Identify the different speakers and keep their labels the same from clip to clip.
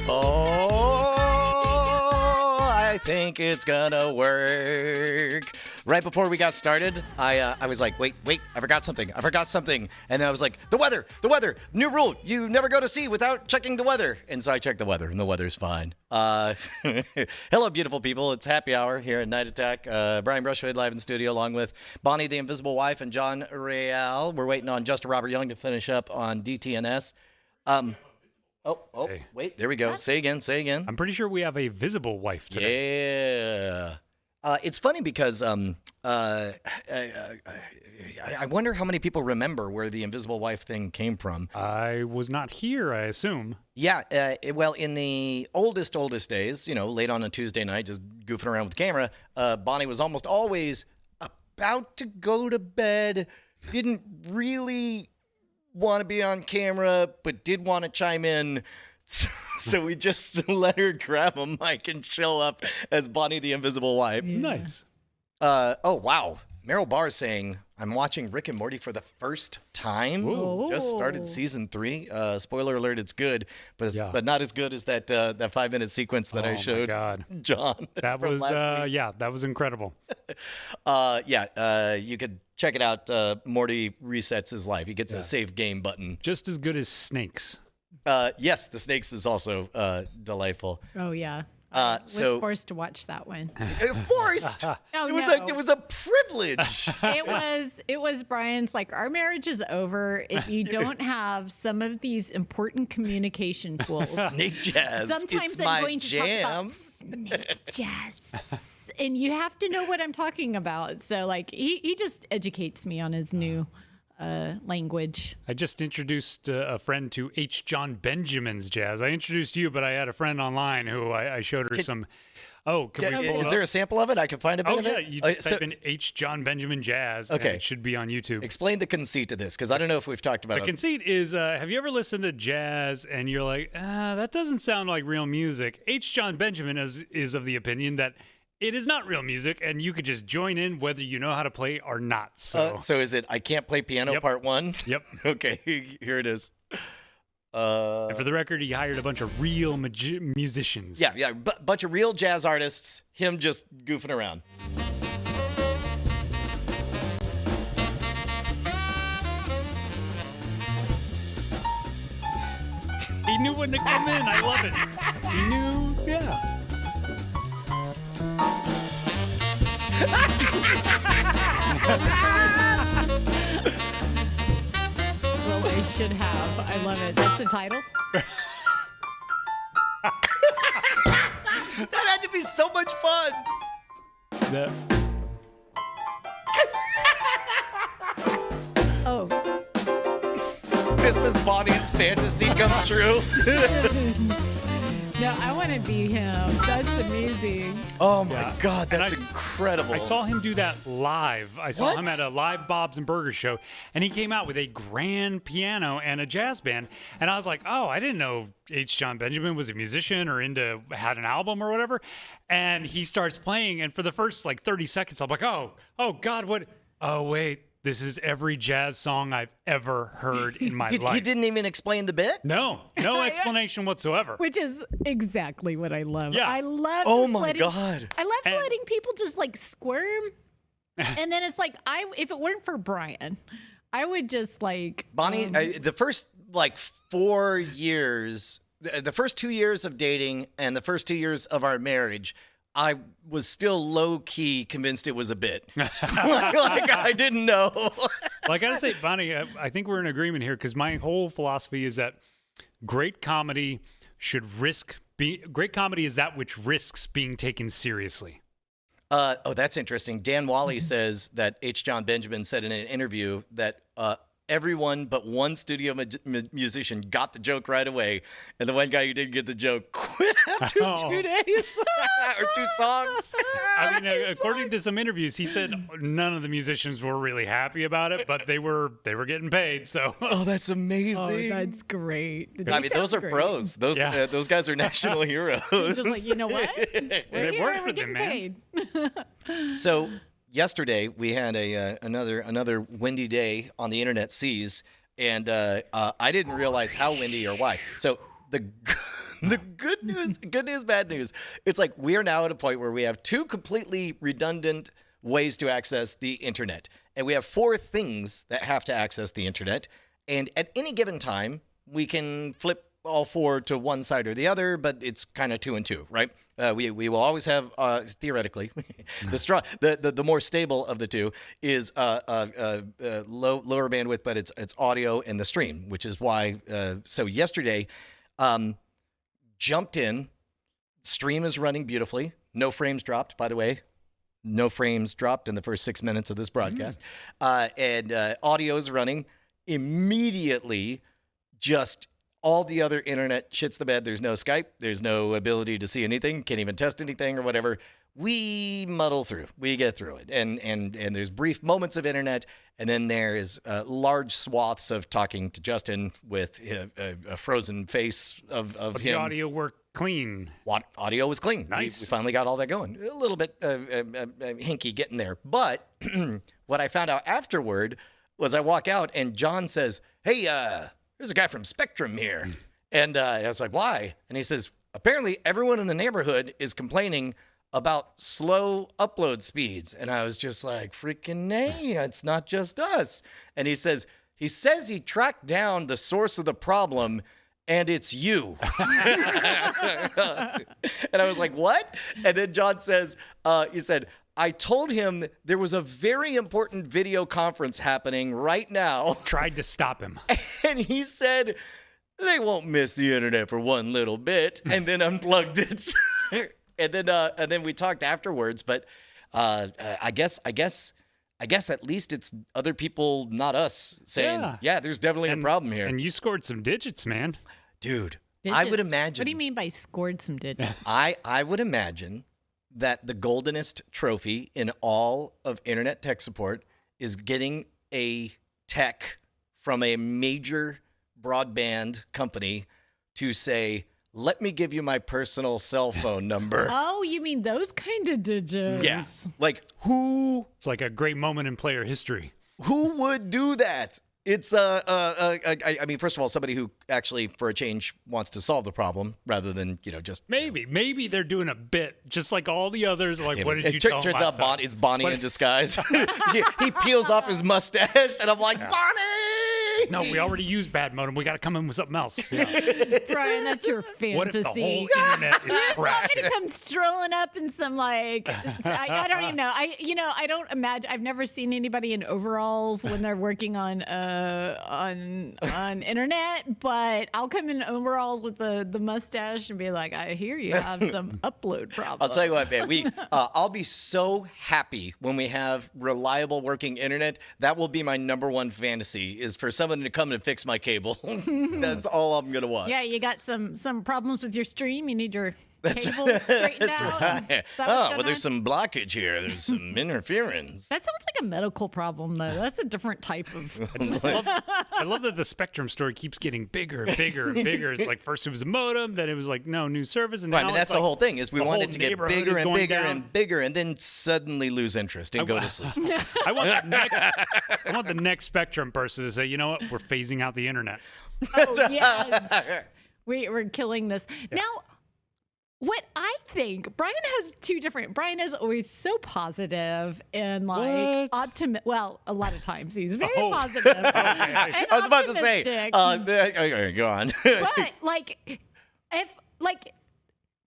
Speaker 1: Oh, I think it's gonna work. Right before we got started, I was like, wait, I forgot something. And then I was like, the weather, new rule. You never go to sea without checking the weather. And so I checked the weather, and the weather's fine. Hello, beautiful people. It's happy hour here at Night Attack. Brian Brushwood live in studio along with Bonnie, the Invisible Wife, and John Real. We're waiting on Justin Robert Young to finish up on DTNS.
Speaker 2: Hey.
Speaker 1: Wait, there we go. Say again.
Speaker 2: I'm pretty sure we have a visible wife today.
Speaker 1: Yeah. It's funny because I wonder how many people remember where the Invisible Wife thing came from.
Speaker 2: I was not here, I assume.
Speaker 1: Yeah, well, in the oldest days, late on a Tuesday night, just goofing around with the camera, Bonnie was almost always about to go to bed, didn't really want to be on camera, but did want to chime in. So we just let her grab a mic and show up as Bonnie the Invisible Wife.
Speaker 2: Yeah. Nice.
Speaker 1: Oh, wow. Meryl Barr saying, I'm watching Rick and Morty for the first time.
Speaker 2: Ooh.
Speaker 1: Just started season 3. Spoiler alert, it's good, but not as good as that 5-minute sequence that I showed John.
Speaker 2: That was, that was incredible.
Speaker 1: You could check it out. Morty resets his life. He gets a save game button.
Speaker 2: Just as good as Snakes.
Speaker 1: Yes, the Snakes is also delightful.
Speaker 3: Oh, yeah. Was forced to watch that one.
Speaker 1: Forced? It was a privilege.
Speaker 3: It was Brian's our marriage is over if you don't have some of these important communication tools.
Speaker 1: Snake jazz.
Speaker 3: Sometimes I'm going to talk about snake jazz. And you have to know what I'm talking about. So he just educates me on his new language.
Speaker 2: I just introduced a friend to H. John Benjamin's jazz. I introduced you, but I had a friend online who I showed her some. Oh,
Speaker 1: is there a sample of it? I can find a bit of it?
Speaker 2: Oh, yeah. You just type in H. John Benjamin jazz.
Speaker 1: Okay.
Speaker 2: And it should be on YouTube.
Speaker 1: Explain the conceit of this, because I don't know if we've talked about it.
Speaker 2: The conceit is, have you ever listened to jazz and you're like, that doesn't sound like real music? H. John Benjamin is of the opinion that it is not real music, and you could just join in whether you know how to play or not. So
Speaker 1: is it I Can't Play Piano Part 1?
Speaker 2: Yep.
Speaker 1: Okay, here it is.
Speaker 2: And for the record, he hired a bunch of real musicians.
Speaker 1: Yeah, bunch of real jazz artists, him just goofing around.
Speaker 2: He knew when to come in. I love it. He knew, yeah.
Speaker 3: Well, I should have. I love it. That's the title.
Speaker 1: That had to be so much fun.
Speaker 3: Oh.
Speaker 1: This is Bonnie's fantasy come true.
Speaker 3: No, I want to be him. That's amazing.
Speaker 1: Oh my God, that's incredible.
Speaker 2: I saw him do that live. I saw him at a live Bob's and Burgers show, and he came out with a grand piano and a jazz band. And I was like, oh, I didn't know H. John Benjamin was a musician or had an album or whatever. And he starts playing, and for the first 30 seconds, I'm like, oh God, what? Oh, wait. This is every jazz song I've ever heard in my life.
Speaker 1: He didn't even explain the bit?
Speaker 2: No explanation whatsoever.
Speaker 3: Which is exactly what I love.
Speaker 2: Yeah.
Speaker 3: I love
Speaker 1: God.
Speaker 3: I love letting people just squirm. And then it's if it weren't for Brian, I would just
Speaker 1: Bonnie, the first 4 years, the first 2 years of dating and the first 2 years of our marriage, I was still low-key convinced it was a bit. I didn't know.
Speaker 2: Well, I got to say, Bonnie, I think we're in agreement here because my whole philosophy is that great comedy great comedy is that which risks being taken seriously.
Speaker 1: That's interesting. Dan Wally says that H. John Benjamin said in an interview that everyone but one studio musician got the joke right away, and the one guy who didn't get the joke quit after 2 days or 2 songs.
Speaker 2: I mean, according to some interviews, he said none of the musicians were really happy about it, but they were getting paid. So,
Speaker 1: that's amazing.
Speaker 3: Oh, that's great.
Speaker 1: Those are pros. Those guys are national heroes.
Speaker 3: Just you know what?
Speaker 2: They worked for them, man.
Speaker 1: So yesterday we had another windy day on the internet seas, and I didn't realize how windy or why. So the The good news, bad news. It's like we are now at a point where we have two completely redundant ways to access the internet. And we have four things that have to access the internet. And at any given time, we can flip all four to one side or the other, but it's kind of 2 and 2, right? We will always have, theoretically, the more stable of the two is lower bandwidth, but it's audio and the stream, which is why. So yesterday, jumped in, stream is running beautifully, no frames dropped, by the way. No frames dropped in the first 6 minutes of this broadcast. And audio is running immediately. Just all the other internet shits the bed. There's no Skype. There's no ability to see anything. Can't even test anything or whatever. We muddle through. We get through it. And there's brief moments of internet. And then there is large swaths of talking to Justin with a frozen face of
Speaker 2: But
Speaker 1: him.
Speaker 2: the audio worked clean.
Speaker 1: Audio was clean.
Speaker 2: Nice.
Speaker 1: We finally got all that going. A little bit hinky getting there. But what I found out afterward was I walk out and John says, "Hey, there's a guy from Spectrum here." And I was like, "Why?" And he says, "Apparently everyone in the neighborhood is complaining about slow upload speeds." And I was just like, freaking nay, it's not just us. And he says he tracked down the source of the problem, and it's you. And I was like, what? And then John says, he said, "I told him there was a very important video conference happening right now."
Speaker 2: Tried to stop him.
Speaker 1: And he said, "They won't miss the internet for one little bit," and then unplugged it. and then we talked afterwards. But I guess at least it's other people, not us, saying, yeah there's definitely a problem here.
Speaker 2: And you scored some digits, man.
Speaker 1: Dude, I would
Speaker 3: Digits.
Speaker 1: imagine.
Speaker 3: What do you mean by scored some digits?
Speaker 1: I would imagine that the goldenest trophy in all of internet tech support is getting a tech from a major broadband company to say, "Let me give you my personal cell phone number."
Speaker 3: Oh, you mean those kind of digits?
Speaker 1: Yeah. Like who
Speaker 2: It's like a great moment in player history.
Speaker 1: would do that? It's I mean, first of all, somebody who actually, for a change, wants to solve the problem rather than just.
Speaker 2: Maybe they're doing a bit, just like all the others. Like,
Speaker 1: Damn
Speaker 2: what
Speaker 1: it.
Speaker 2: did you
Speaker 1: It
Speaker 2: tell
Speaker 1: turns
Speaker 2: him
Speaker 1: out
Speaker 2: last time?
Speaker 1: it's Bonnie in disguise. He peels off his mustache, and I'm like, Bonnie!
Speaker 2: No, we already used bad modem. We got to come in with something else. Yeah.
Speaker 3: Brian, that's your
Speaker 2: What if the
Speaker 3: fantasy.
Speaker 2: whole internet is
Speaker 3: You're
Speaker 2: crashed?
Speaker 3: not gonna come strolling up in some I don't even know. I don't imagine. I've never seen anybody in overalls when they're working on internet. But I'll come in overalls with the mustache and be like, "I hear you have some upload problems."
Speaker 1: I'll tell you what, man. I'll be so happy when we have reliable working internet. That will be my number one fantasy, is for someone to come and fix my cable. That's all I'm gonna want.
Speaker 3: Yeah, you got some problems with your stream. You need your cable straightened
Speaker 1: That's
Speaker 3: out.
Speaker 1: right.
Speaker 3: Is that what's
Speaker 1: Oh,
Speaker 3: going
Speaker 1: well, there's
Speaker 3: on?
Speaker 1: some blockage here. There's some interference.
Speaker 3: That sounds like a medical problem, though. That's a different type of.
Speaker 2: I love that the Spectrum story keeps getting bigger and bigger and bigger. It's like first it was a modem, then it was like new service, and
Speaker 1: Right,
Speaker 2: now
Speaker 1: and that's
Speaker 2: it's like
Speaker 1: the whole thing, is we
Speaker 2: the
Speaker 1: want
Speaker 2: whole
Speaker 1: it to get
Speaker 2: neighborhood
Speaker 1: bigger
Speaker 2: is
Speaker 1: and
Speaker 2: going
Speaker 1: bigger
Speaker 2: down.
Speaker 1: and bigger, and then suddenly lose interest and go to sleep.
Speaker 2: I want the next Spectrum person to say, you know what, we're phasing out the internet.
Speaker 3: Oh, yes. We're killing this. Now, what I think, Brian is always so positive and like optimistic. Well, a lot of times he's very positive. and
Speaker 1: I was about to say,
Speaker 3: optimistic.
Speaker 1: go on.
Speaker 3: But if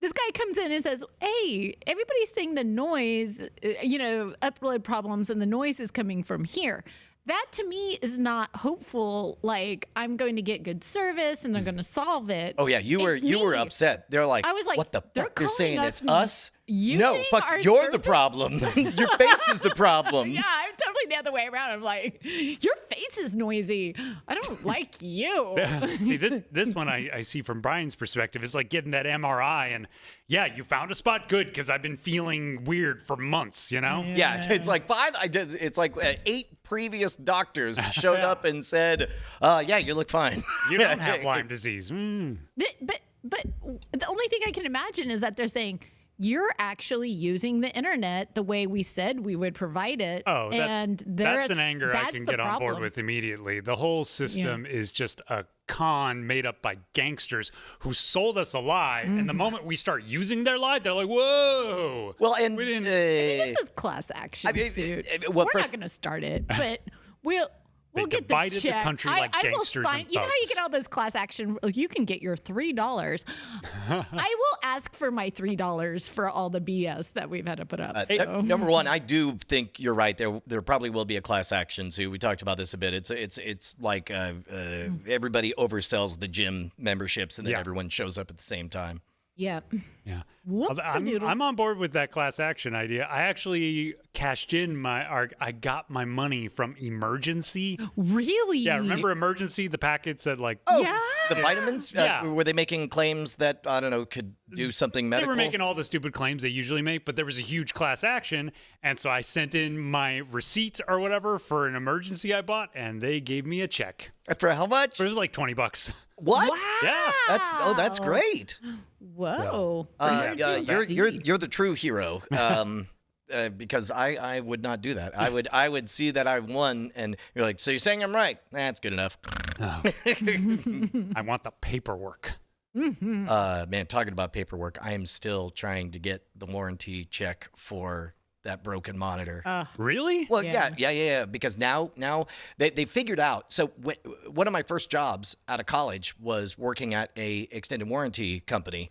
Speaker 3: this guy comes in and says, "Hey, everybody's saying the noise, upload problems, and the noise is coming from here." That to me is not hopeful. Like, I'm going to get good service and they're going to solve it.
Speaker 1: Oh yeah, you were
Speaker 3: me.
Speaker 1: upset. They're like,
Speaker 3: I was like,
Speaker 1: what the
Speaker 3: they're
Speaker 1: fuck? They're
Speaker 3: calling
Speaker 1: saying
Speaker 3: us
Speaker 1: it's us?
Speaker 3: using
Speaker 1: No, fuck,
Speaker 3: our
Speaker 1: you're the
Speaker 3: service?
Speaker 1: problem. Your face is the problem.
Speaker 3: Yeah, I'm totally the other way around. I'm like, your face is noisy. I don't like you.
Speaker 2: See, this one I see from Brian's perspective. It's like getting that MRI, and yeah, you found a spot, good, because I've been feeling weird for months,
Speaker 1: Yeah, it's like it's like 8 previous doctors showed up and said, yeah, you look fine.
Speaker 2: You don't have Lyme disease.
Speaker 3: But the only thing I can imagine is that they're saying, you're actually using the internet the way we said we would provide it.
Speaker 2: Oh,
Speaker 3: and
Speaker 2: that's an anger I
Speaker 3: that's
Speaker 2: can
Speaker 3: the
Speaker 2: get on board
Speaker 3: problem.
Speaker 2: with immediately. The whole system is just a con made up by gangsters who sold us a lie. And the moment we start using their lie, they're like, whoa.
Speaker 1: Well, and
Speaker 2: We didn't-
Speaker 3: This is class action suit.
Speaker 1: well,
Speaker 3: We're
Speaker 1: first-
Speaker 3: not going to start it, but we'll get the
Speaker 2: divided the
Speaker 3: check.
Speaker 2: country like
Speaker 3: I will
Speaker 2: gangsters
Speaker 3: sign.
Speaker 2: and
Speaker 3: You know how you
Speaker 2: thugs.
Speaker 3: get all those class action? You can get your $3. I will ask for my $3 for all the BS that we've had to put up. So.
Speaker 1: Number one, I do think you're right. There probably will be a class action suit. We talked about this a bit. It's like everybody oversells the gym memberships, and then
Speaker 2: Yeah.
Speaker 1: everyone shows up at the same time.
Speaker 3: Yeah.
Speaker 2: Yeah.
Speaker 3: Whoopsie-doodle.
Speaker 2: I'm on board with that class action idea. I actually cashed in I got my money from Emergency.
Speaker 3: Really?
Speaker 2: Yeah, remember Emergency? The packet said like,
Speaker 3: Yeah.
Speaker 1: The vitamins?
Speaker 2: Yeah.
Speaker 1: Were they making claims that, I don't know, could do something
Speaker 2: they
Speaker 1: medical?
Speaker 2: were making all the stupid claims they usually make, but there was a huge class action. And so I sent in my receipt or whatever for an emergency I bought, and they gave me a check.
Speaker 1: For how much?
Speaker 2: But it was like $20.
Speaker 1: What?
Speaker 3: Wow.
Speaker 2: Yeah.
Speaker 1: That's great.
Speaker 3: Whoa.
Speaker 1: You're the true hero. Because I would not do that. I would see that I won, and you're like, so you're saying I'm right? That's good enough.
Speaker 2: I want the paperwork.
Speaker 1: Man, talking about paperwork, I am still trying to get the warranty check for that broken monitor.
Speaker 2: Really?
Speaker 1: Well,
Speaker 3: Yeah.
Speaker 1: yeah. Because now they figured out. So one of my first jobs out of college was working at a extended warranty company,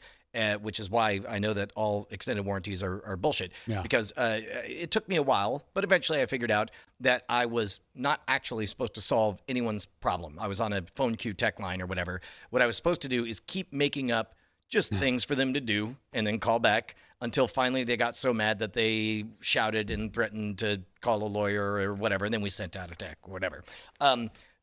Speaker 1: which is why I know that all extended warranties are bullshit.
Speaker 2: Yeah.
Speaker 1: Because it took me a while, but eventually I figured out that I was not actually supposed to solve anyone's problem. I was on a phone queue tech line or whatever. What I was supposed to do is keep making up just things for them to do and then call back until finally they got so mad that they shouted and threatened to call a lawyer or whatever. And then we sent out a tech or whatever.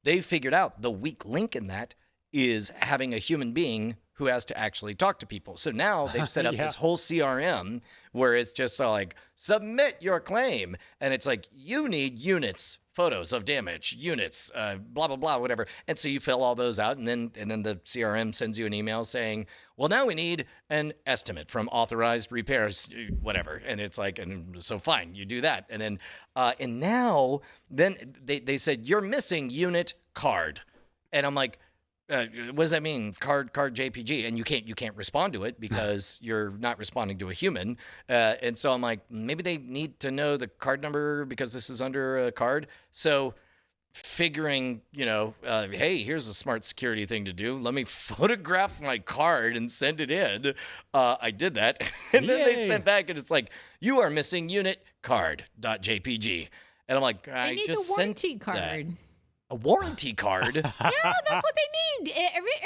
Speaker 1: They figured out the weak link in that is having a human being who has to actually talk to people. So now they've set up
Speaker 2: Yeah.
Speaker 1: this whole CRM where it's just like, submit your claim. And it's like, you need units, photos of damage, units, blah, blah, blah, whatever. And so you fill all those out. And then the CRM sends you an email saying, well, now we need an estimate from authorized repairs, whatever. And it's like, and so fine, you do that. And then, and now then they said, you're missing unit card. And I'm like, what does that mean? Card JPG, and you can't respond to it because you're not responding to a human. And so I'm like, maybe they need to know the card number because this is under a card. So figuring, hey, here's a smart security thing to do. Let me photograph my card and send it in. I did that, and then they
Speaker 2: Yay.
Speaker 1: sent back, and it's like, you are missing unit card.jpg. And I'm like,
Speaker 3: I
Speaker 1: I
Speaker 3: need
Speaker 1: just
Speaker 3: the warranty
Speaker 1: sent that.
Speaker 3: card.
Speaker 1: A warranty card?
Speaker 3: Yeah, that's what they need.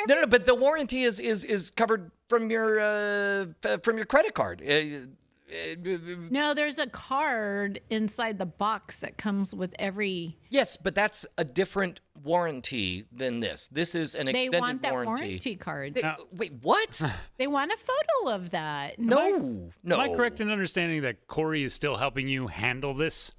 Speaker 1: No, but the warranty is covered from your credit card.
Speaker 3: No, there's a card inside the box that comes with every.
Speaker 1: Yes, but that's a different warranty than this. This is an
Speaker 3: They
Speaker 1: extended
Speaker 3: want that
Speaker 1: warranty.
Speaker 3: warranty card.
Speaker 1: Wait, what?
Speaker 3: They want a photo of that.
Speaker 1: No.
Speaker 2: Am I correct in understanding that Corey is still helping you handle this?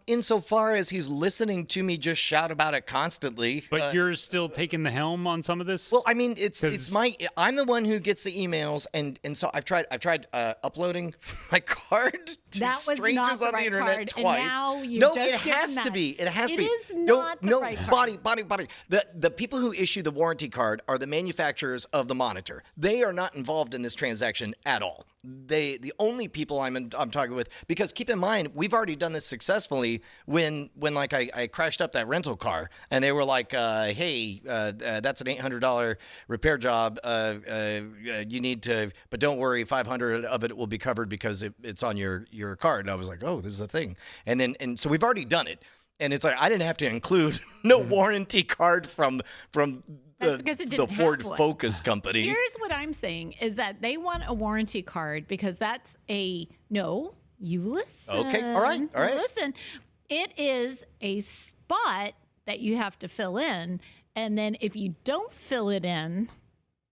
Speaker 1: Insofar as he's listening to me just shout about it constantly.
Speaker 2: But you're still taking the helm on some of this?
Speaker 1: Well, I mean, it's
Speaker 2: 'Cause-
Speaker 1: I'm the one who gets the emails, and so I've tried uploading my card to
Speaker 3: That was
Speaker 1: strangers
Speaker 3: not the
Speaker 1: on the
Speaker 3: right
Speaker 1: internet
Speaker 3: card, and
Speaker 1: twice.
Speaker 3: now you've
Speaker 1: No,
Speaker 3: just
Speaker 1: it has
Speaker 3: given
Speaker 1: to
Speaker 3: that.
Speaker 1: be. It has to
Speaker 3: It
Speaker 1: be.
Speaker 3: is
Speaker 1: No,
Speaker 3: not the
Speaker 1: no,
Speaker 3: right card.
Speaker 1: body. The people who issue the warranty card are the manufacturers of the monitor. They are not involved in this transaction at all. The only people I'm talking with, because keep in mind, we've already done this successfully when like I crashed up that rental car and they were like, hey, that's an $800 repair job. You need to, but don't worry, 500 of it will be covered because it's on your card. And I was like, oh, this is a thing. And so we've already done it. And it's like, I didn't have to include no warranty card from
Speaker 3: That's because it
Speaker 1: the
Speaker 3: didn't
Speaker 1: Ford
Speaker 3: have one.
Speaker 1: Focus company.
Speaker 3: Here's what I'm saying is that they want a warranty card because that's no, you listen.
Speaker 1: Okay, all right.
Speaker 3: Listen, it is a spot that you have to fill in. And then if you don't fill it in,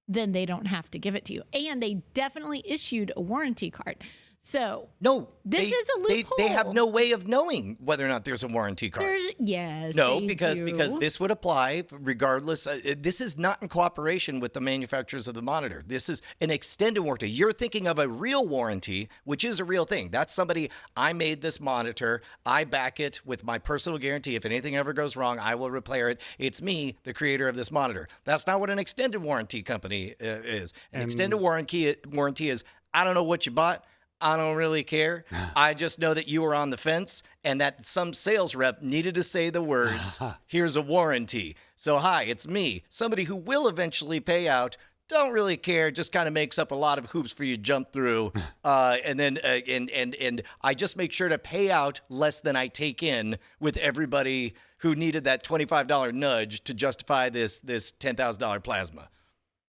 Speaker 3: then they don't have to give it to you. And they definitely issued a warranty card. So
Speaker 1: No,
Speaker 3: This is a
Speaker 1: They have
Speaker 3: loophole.
Speaker 1: no way of knowing whether or not there's a warranty card.
Speaker 3: yes.
Speaker 1: No,
Speaker 3: they
Speaker 1: because
Speaker 3: do.
Speaker 1: this would apply regardless. This is not in cooperation with the manufacturers of the monitor. This is an extended warranty. You're thinking of a real warranty, which is a real thing. That's somebody, I made this monitor. I back it with my personal guarantee. If anything ever goes wrong, I will repair it. It's me, the creator of this monitor. That's not what an extended warranty company is. An extended warranty is, I don't know what you bought. I don't really care. I just know that you were on the fence and that some sales rep needed to say the words, here's a warranty. So, hi, it's me, somebody who will eventually pay out. Don't really care, just kind of makes up a lot of hoops for you to jump through. And I just make sure to pay out less than I take in with everybody who needed that $25 nudge to justify this $10,000 plasma.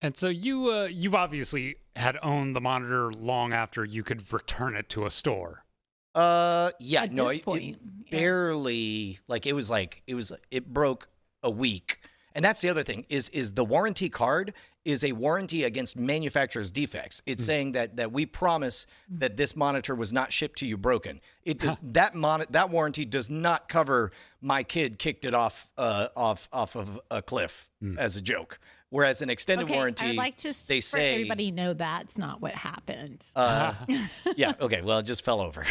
Speaker 2: And so you've obviously had owned the monitor long after you could return it to a store.
Speaker 1: Yeah,
Speaker 3: At
Speaker 1: no,
Speaker 3: this
Speaker 1: it
Speaker 3: point, yeah.
Speaker 1: barely it broke a week. And that's the other thing is the warranty card is a warranty against manufacturer's defects. It's saying that we promise that this monitor was not shipped to you broken. It does that warranty does not cover my kid kicked it off of a cliff as a joke. Whereas an extended
Speaker 3: Okay,
Speaker 1: warranty,
Speaker 3: I'd like to
Speaker 1: they
Speaker 3: for
Speaker 1: say
Speaker 3: everybody know that's not what happened.
Speaker 1: yeah, okay, well, it just fell over.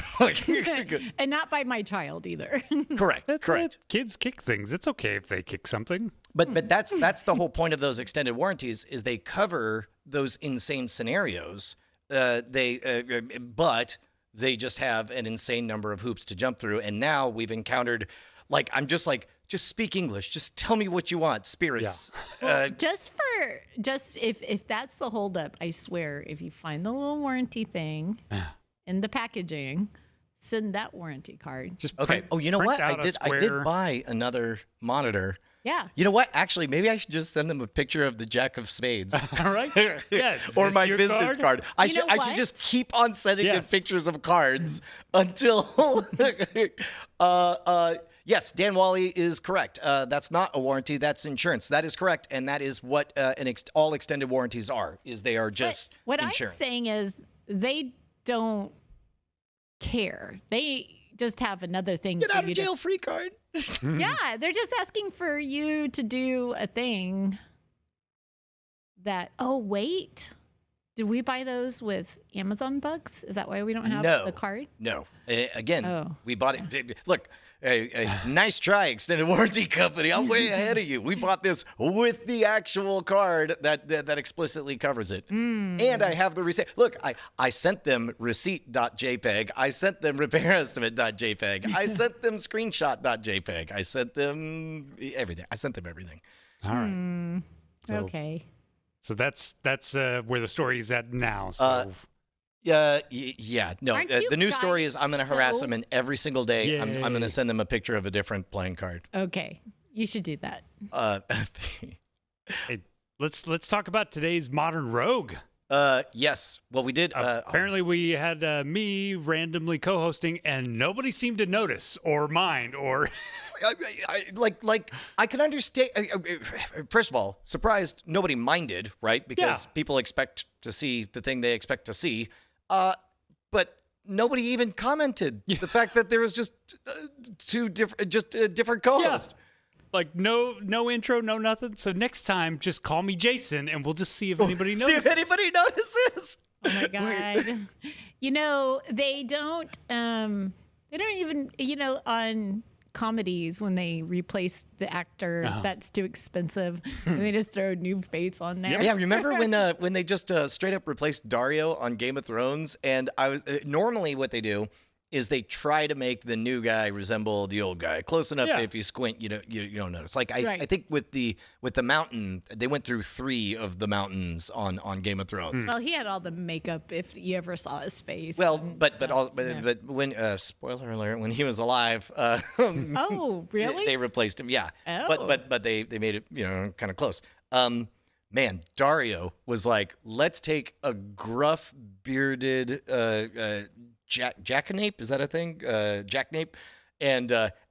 Speaker 3: And not by my child either.
Speaker 1: Correct.
Speaker 2: Kids kick things. It's okay if they kick something.
Speaker 1: But that's the whole point of those extended warranties is they cover those insane scenarios. But they just have an insane number of hoops to jump through. And now we've encountered, just speak English. Just tell me what you want, spirits.
Speaker 3: just if that's the holdup, I swear, if you find the little warranty thing in the packaging, send that warranty card.
Speaker 2: Just
Speaker 1: Okay.
Speaker 2: print-
Speaker 1: You know
Speaker 2: print
Speaker 1: what?
Speaker 2: out a
Speaker 1: I did
Speaker 2: square-
Speaker 1: buy another monitor.
Speaker 3: Yeah.
Speaker 1: You know what? Actually, maybe I should just send them a picture of the Jack of Spades.
Speaker 2: All right. Yeah. is
Speaker 1: Or
Speaker 2: this
Speaker 1: my
Speaker 2: your
Speaker 1: business card. I
Speaker 3: You know
Speaker 1: should
Speaker 3: what?
Speaker 1: just keep on sending them
Speaker 2: Yes.
Speaker 1: pictures of cards until yes, Dan Wally is correct. That's not a warranty, that's insurance. That is correct, and that is what all extended warranties are. Is they are just
Speaker 3: What
Speaker 1: insurance.
Speaker 3: I'm saying is they don't care. They just have another thing
Speaker 1: Get
Speaker 3: for
Speaker 1: out
Speaker 3: you
Speaker 1: of jail free card.
Speaker 3: to. Yeah, they're just asking for you to do a thing that. Oh wait, did we buy those with Amazon bucks? Is that why we don't have
Speaker 1: No.
Speaker 3: the card?
Speaker 1: No. Again,
Speaker 3: Oh.
Speaker 1: we bought it. Look, a nice try, extended warranty company. I'm way ahead of you. We bought this with the actual card that explicitly covers it. And I have the receipt. Look, I sent them receipt.jpg. I sent them repairestimate.jpg. I sent them screenshot.jpg. I sent them everything. I sent them everything.
Speaker 2: All right. So-
Speaker 3: Okay.
Speaker 2: So that's where the story is at now. So
Speaker 1: Yeah, no.
Speaker 3: Aren't you
Speaker 1: The news story
Speaker 3: guys
Speaker 1: is I'm going to harass
Speaker 3: so-
Speaker 1: them, and every single day I'm going
Speaker 2: Yay.
Speaker 1: to send them a picture of a different playing card.
Speaker 3: Okay. You should do that.
Speaker 2: hey, let's talk about today's modern rogue.
Speaker 1: Yes. Well, we did.
Speaker 2: Apparently, we had me randomly co-hosting, and nobody seemed to notice or mind or.
Speaker 1: I can understand. First of all, surprised nobody minded, right? Because
Speaker 2: Yeah.
Speaker 1: people expect to see the thing they expect to see. But nobody even commented the fact that there was just different co-hosts.
Speaker 2: Like no intro, no nothing. So next time, just call me Jason, and we'll just see if anybody knows.
Speaker 1: See if anybody notices.
Speaker 3: Oh my god. You know, they don't even, on comedies when they replace the actor that's too expensive and they just throw a new face on there.
Speaker 1: Yeah, remember when they just straight up replaced Dario on Game of Thrones? And I was normally what they do is they try to make the new guy resemble the old guy close enough that if you squint, you don't notice. Like I
Speaker 3: Right.
Speaker 1: think with the mountain, they went through 3 of the mountains on Game of Thrones.
Speaker 3: Well, he had all the makeup if you ever saw his face.
Speaker 1: Well,
Speaker 3: and
Speaker 1: but
Speaker 3: stuff.
Speaker 1: but when spoiler alert, when he was alive,
Speaker 3: Oh, really?
Speaker 1: they replaced him. Yeah,
Speaker 3: Oh.
Speaker 1: but they made it kind of close. Man, Dario was like, let's take a gruff bearded jackanape. Is that a thing? Jackanape. And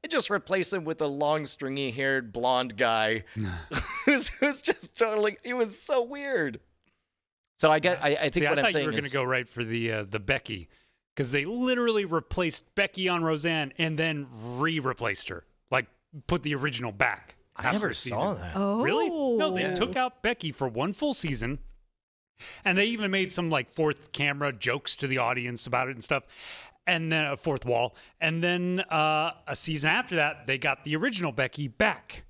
Speaker 1: just replace him with a long, stringy haired blonde guy who's just totally, he was so weird. So I think
Speaker 2: See,
Speaker 1: what
Speaker 2: I
Speaker 1: I'm
Speaker 2: thought
Speaker 1: saying
Speaker 2: you were going
Speaker 1: is
Speaker 2: to go right for the Becky, because they literally replaced Becky on Roseanne and then re-replaced her, like put the original back.
Speaker 1: I never
Speaker 2: after a
Speaker 1: saw
Speaker 2: season.
Speaker 1: that.
Speaker 3: Oh,
Speaker 2: Really? No, they
Speaker 1: Yeah.
Speaker 2: took out Becky for one full season. And they even made some like fourth camera jokes to the audience about it and stuff. And then a fourth wall. And then a season after that, they got the original Becky back.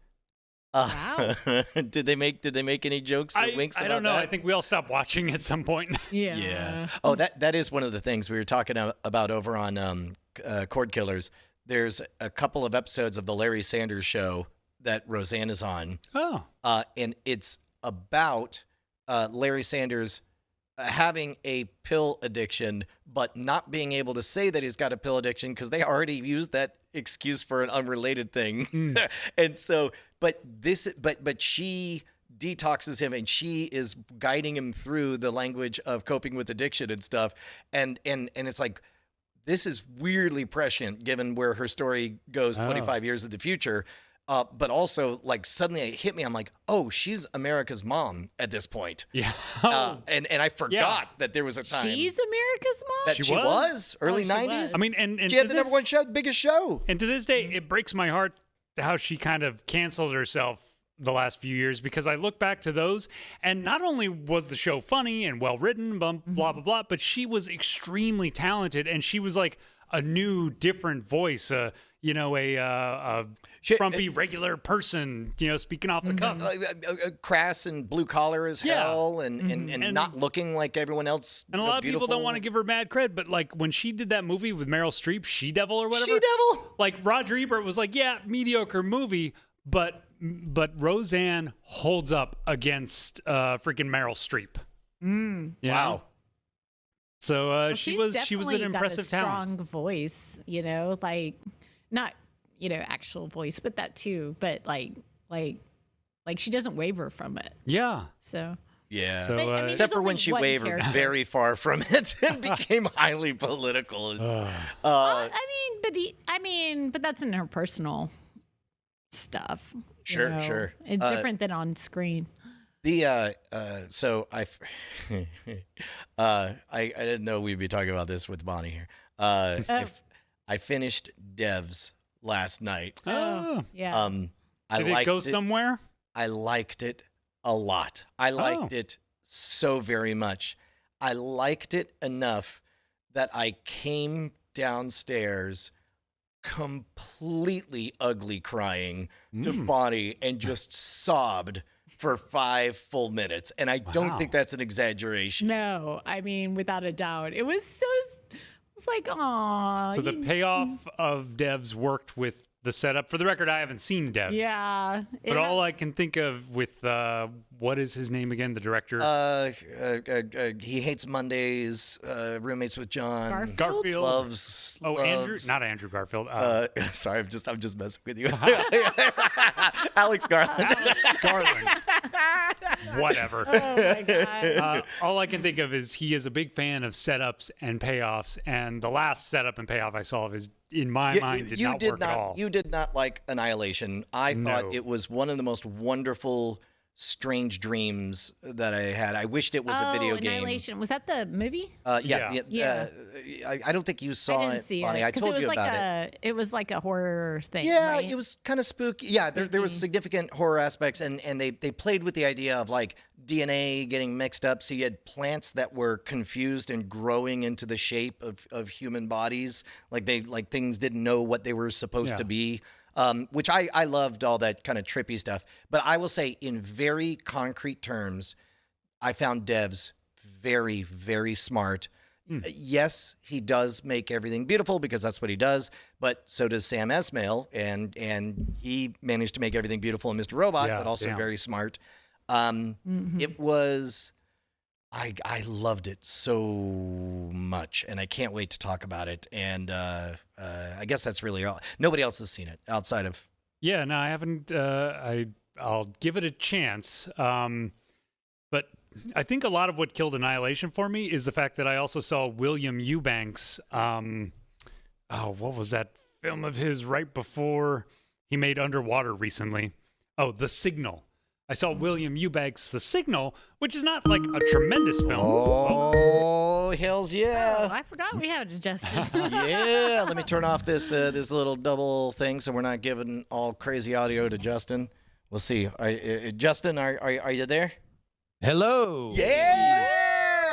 Speaker 3: Wow.
Speaker 1: Did they make any jokes or winks
Speaker 2: I
Speaker 1: about
Speaker 2: don't know.
Speaker 1: that?
Speaker 2: I think we all stopped watching at some point.
Speaker 3: Yeah.
Speaker 1: Yeah. Oh, that is one of the things we were talking about over on Cord Killers. There's a couple of episodes of the Larry Sanders Show that Roseanne is on,
Speaker 2: Oh.
Speaker 1: and it's about Larry Sanders having a pill addiction, but not being able to say that he's got a pill addiction because they already used that excuse for an unrelated thing. And so, but she detoxes him, and she is guiding him through the language of coping with addiction and stuff. And it's like, this is weirdly prescient given where her story goes 25 years in the future. But also, like, suddenly it hit me. I'm like, oh, she's America's mom at this point.
Speaker 2: Yeah.
Speaker 1: And I forgot that there was a time
Speaker 3: She's America's mom?
Speaker 1: that she was early
Speaker 3: she
Speaker 1: 90s.
Speaker 3: was.
Speaker 2: I mean, and
Speaker 1: She had
Speaker 2: to
Speaker 1: the
Speaker 2: this-
Speaker 1: number one show, biggest show.
Speaker 2: And to this day, it breaks my heart how she kind of canceled herself the last few years, because I look back to those, and not only was the show funny and well written, blah blah blah, but she was extremely talented, and she was like a new, different voice. You know, a frumpy, regular person, you know, speaking off the cuff.
Speaker 1: Crass and blue collar as
Speaker 2: Yeah.
Speaker 1: hell, and not looking like everyone else.
Speaker 2: And a lot of people don't want to give her mad cred, but like when she did that movie with Meryl Streep, She Devil or whatever.
Speaker 1: She Devil.
Speaker 2: Like Roger Ebert was like, yeah, mediocre movie, but Roseanne holds up against freaking Meryl Streep. You
Speaker 1: Wow.
Speaker 2: know? So
Speaker 3: Well,
Speaker 2: she
Speaker 3: she's
Speaker 2: was an
Speaker 3: definitely
Speaker 2: impressive
Speaker 3: got a strong
Speaker 2: talent.
Speaker 3: voice, you know, like not, you know, actual voice, but that too. But like she doesn't waver from it.
Speaker 2: Yeah.
Speaker 3: So
Speaker 1: Yeah.
Speaker 2: So,
Speaker 3: But, I mean,
Speaker 1: Except
Speaker 3: there's
Speaker 1: for when
Speaker 3: only
Speaker 1: she
Speaker 3: one
Speaker 1: wavered
Speaker 3: character.
Speaker 1: very far from it and became highly political.
Speaker 3: I mean, but that's in her personal stuff. you
Speaker 1: Sure,
Speaker 3: know.
Speaker 1: sure.
Speaker 3: It's different than on screen.
Speaker 1: So I didn't know we'd be talking about this with Bonnie here. If I finished Devs last night.
Speaker 2: Oh.
Speaker 3: Yeah.
Speaker 1: I
Speaker 2: Did it
Speaker 1: liked
Speaker 2: go somewhere?
Speaker 1: I liked it a lot. I liked it so very much. I liked it enough that I came downstairs completely ugly crying to Bonnie and just sobbed for 5 full minutes. And I don't
Speaker 2: Wow.
Speaker 1: think that's an exaggeration.
Speaker 3: No, I mean, without a doubt. It was like, aw.
Speaker 2: So the payoff of Devs worked with the setup. For the record, I haven't seen Devs.
Speaker 3: Yeah.
Speaker 2: But all I can think of with what is his name again? The director
Speaker 1: He hates Mondays, roommates with John.
Speaker 3: Garfield?
Speaker 1: Loves.
Speaker 2: Andrew, not Andrew Garfield.
Speaker 1: Sorry, I'm just messing with you. Alex Garland.
Speaker 2: Garland. Whatever.
Speaker 3: Oh my God.
Speaker 2: All I can think of is he is a big fan of setups and payoffs, and the last setup and payoff I saw of his, in my mind, did not work at all.
Speaker 1: You did not like Annihilation. I thought
Speaker 2: No.
Speaker 1: it was one of the most wonderful, strange dreams that I had. I wished it was a video game.
Speaker 3: Annihilation. Was that the movie?
Speaker 1: Yeah. I don't think you saw
Speaker 3: I didn't
Speaker 1: it,
Speaker 3: see
Speaker 1: Bonnie.
Speaker 3: it.
Speaker 1: I
Speaker 3: 'Cause
Speaker 1: told
Speaker 3: it was
Speaker 1: you
Speaker 3: like
Speaker 1: about it.
Speaker 3: It was like a horror thing.
Speaker 1: Yeah,
Speaker 3: right?
Speaker 1: it was kind of spooky. Yeah, there was significant horror aspects, and they played with the idea of like DNA getting mixed up. So you had plants that were confused and growing into the shape of human bodies, like things didn't know what they were supposed to be. Which I loved all that kind of trippy stuff. But I will say, in very concrete terms, I found Devs very, very smart. Yes, he does make everything beautiful because that's what he does, but so does Sam Esmail, and he managed to make everything beautiful in Mr. Robot, but also very smart. It was, I loved it so much, and I can't wait to talk about it. And I guess that's really all. Nobody else has seen it outside of.
Speaker 2: Yeah, no, I haven't. I'll give it a chance. But I think a lot of what killed Annihilation for me is the fact that I also saw William Eubanks. What was that film of his right before he made Underwater recently? Oh, The Signal. I saw William Eubanks' The Signal, which is not like a tremendous film.
Speaker 1: Oh, Oh, hells yeah.
Speaker 3: Oh, I forgot we had a Justin.
Speaker 1: Yeah, let me turn off this this little double thing so we're not giving all crazy audio to Justin. We'll see. Justin, are you there?
Speaker 4: Hello.
Speaker 1: Yeah.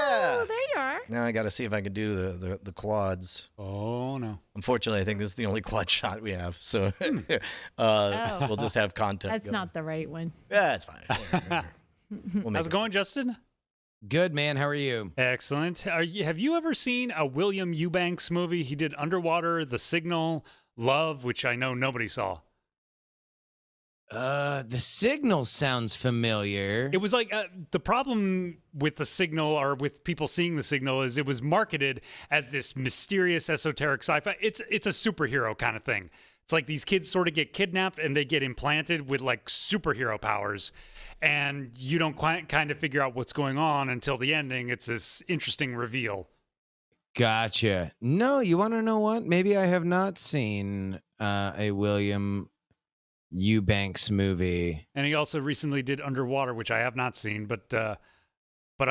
Speaker 3: Oh, there you are.
Speaker 1: Now I got to see if I can do the quads.
Speaker 2: Oh no.
Speaker 1: Unfortunately, I think this is the only quad shot we have, so
Speaker 3: Oh.
Speaker 1: we'll just have content.
Speaker 3: That's
Speaker 1: going.
Speaker 3: not the right one.
Speaker 1: Yeah, it's fine. We'll make
Speaker 2: How's it going, Justin?
Speaker 4: Good, man. How are you?
Speaker 2: Excellent. Have you ever seen a William Eubanks movie? He did Underwater, The Signal, Love, which I know nobody saw.
Speaker 4: The Signal sounds familiar.
Speaker 2: It was like the problem with The Signal, or with people seeing The Signal, is it was marketed as this mysterious, esoteric sci-fi. It's a superhero kind of thing. It's like these kids sort of get kidnapped and they get implanted with like superhero powers, and you don't quite kind of figure out what's going on until the ending. It's this interesting reveal.
Speaker 4: Gotcha. No, you want to know what? Maybe I have not seen a William Eubanks movie.
Speaker 2: And he also recently did Underwater, which I have not seen, but I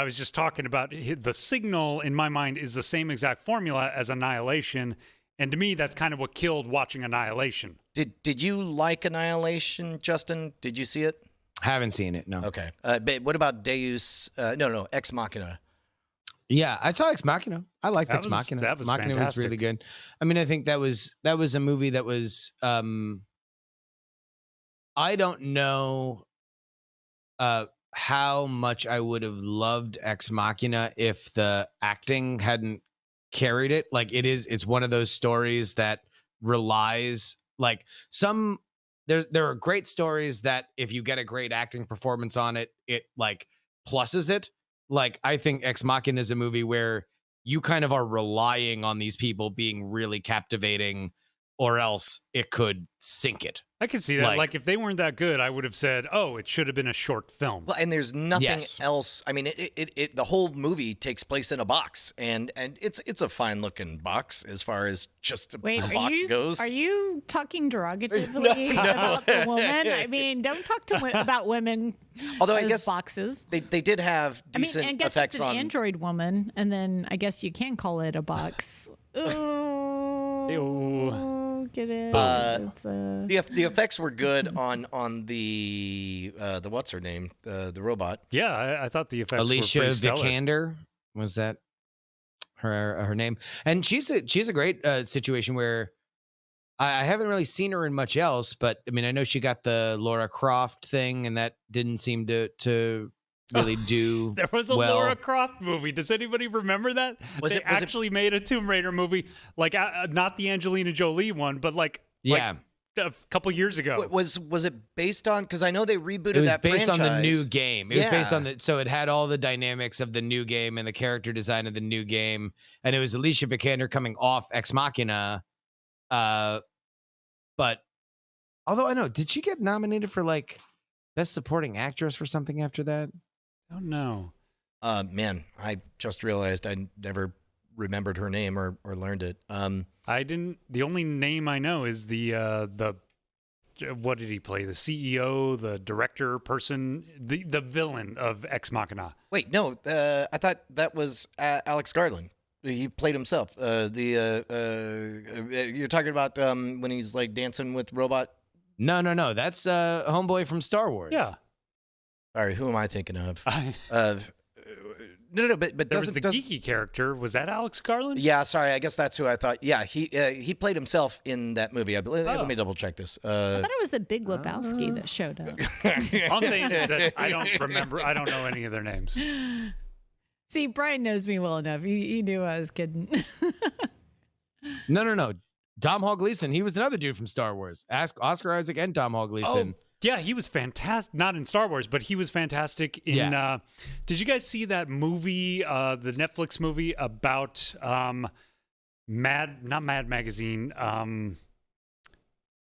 Speaker 2: was just talking about The Signal. In my mind, is the same exact formula as Annihilation, and to me, that's kind of what killed watching Annihilation.
Speaker 1: Did you like Annihilation, Justin? Did you see it?
Speaker 4: Haven't seen it. No.
Speaker 1: Okay. But what about Deus? No, Ex Machina.
Speaker 4: Yeah, I saw Ex Machina. I liked
Speaker 2: That
Speaker 4: Ex
Speaker 2: was-
Speaker 4: Machina.
Speaker 2: that was
Speaker 4: Machina was
Speaker 2: fantastic.
Speaker 4: really good. I mean, I think that was a movie that was. I don't know how much I would have loved Ex Machina if the acting hadn't carried it. Like it's one of those stories that relies like some. There are great stories that if you get a great acting performance on it, it like pluses it. Like I think Ex Machina is a movie where you kind of are relying on these people being really captivating, or else it could sink it.
Speaker 2: I could see that.
Speaker 4: Like-
Speaker 2: Like if they weren't that good, I would have said, "Oh, it should have been a short film."
Speaker 1: Well, and there's nothing
Speaker 4: Yes.
Speaker 1: else. I mean, the whole movie takes place in a box, and it's a fine looking box as far as just
Speaker 3: Wait,
Speaker 1: the
Speaker 3: are
Speaker 1: box
Speaker 3: you
Speaker 1: goes.
Speaker 3: are you talking derogatively about the woman? I mean, don't talk to about women
Speaker 1: Although I
Speaker 3: as
Speaker 1: guess
Speaker 3: boxes.
Speaker 1: they did have
Speaker 3: I mean,
Speaker 1: decent
Speaker 3: I guess
Speaker 1: effects
Speaker 3: it's an
Speaker 1: on.
Speaker 3: android woman, and then I guess you can call it a box. Oh, get it? It's
Speaker 1: The effects were good on the what's her name, the robot.
Speaker 2: Yeah, I thought the effects
Speaker 4: Alicia
Speaker 2: were pretty stellar.
Speaker 4: Vikander, was that her name? And she's a great situation where I haven't really seen her in much else, but I mean I know she got the Laura Croft thing, and that didn't seem to really do.
Speaker 2: There was a
Speaker 4: well.
Speaker 2: Laura Croft movie. Does anybody remember that?
Speaker 1: Was
Speaker 2: they
Speaker 1: it-
Speaker 2: actually made a Tomb Raider movie, like not the Angelina Jolie one, but like
Speaker 4: Yeah,
Speaker 2: a couple years ago.
Speaker 1: Was it based on? Because I know they rebooted
Speaker 4: it was
Speaker 1: that
Speaker 4: based on the
Speaker 1: franchise.
Speaker 4: new game. It was based
Speaker 1: Yeah.
Speaker 4: on so it had all the dynamics of the new game and the character design of the new game, and it was Alicia Vikander coming off Ex Machina. But although I know, did she get nominated for like Best Supporting Actress for something after that?
Speaker 2: Oh no.
Speaker 1: Man, I just realized I never remembered her name or learned it.
Speaker 2: I didn't. The only name I know is the what did he play? The CEO, the director person, the villain of Ex Machina.
Speaker 1: Wait, no, I thought that was Alex Garland. He played himself. You're talking about when he's like dancing with robot.
Speaker 4: No. That's homeboy from Star Wars.
Speaker 2: Yeah.
Speaker 1: All right, who am I thinking of?
Speaker 2: There
Speaker 1: No, but
Speaker 2: was
Speaker 1: doesn't
Speaker 2: the geeky character. Was that Alex Garland?
Speaker 1: Yeah, sorry, I guess that's who I thought. Yeah, he played himself in that movie. I believe.
Speaker 2: Oh.
Speaker 1: Let me double check this.
Speaker 3: I thought it was the Big Lebowski that showed up.
Speaker 2: On things that I don't remember. I don't know any of their names.
Speaker 3: See, Brian knows me well enough. He knew I was kidding.
Speaker 4: No. Tom Hall Gleason. He was another dude from Star Wars. Ask Oscar Isaac and Tom Hall Gleason.
Speaker 2: Yeah, he was fantastic. Not in Star Wars, but he was fantastic in.
Speaker 4: Yeah.
Speaker 2: Did you guys see that movie, the Netflix movie about not Mad Magazine?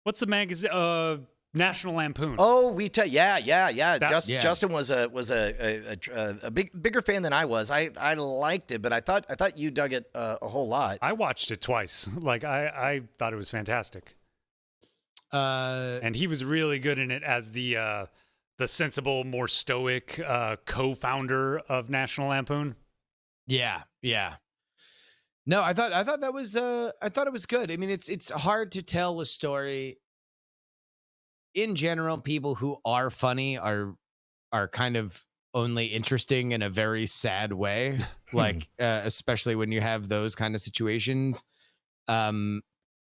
Speaker 2: What's the magazine? National Lampoon.
Speaker 1: Oh, yeah.
Speaker 2: That-
Speaker 4: Yeah.
Speaker 1: Justin was a bigger fan than I was. I liked it, but I thought you dug it a whole lot.
Speaker 2: I watched it twice. Like I thought it was fantastic, and he was really good in it as the sensible, more stoic co-founder of National Lampoon.
Speaker 4: Yeah, yeah. No, I thought that was I thought it was good. I mean, it's hard to tell a story in general. People who are funny are kind of only interesting in a very sad way, like especially when you have those kind of situations. Um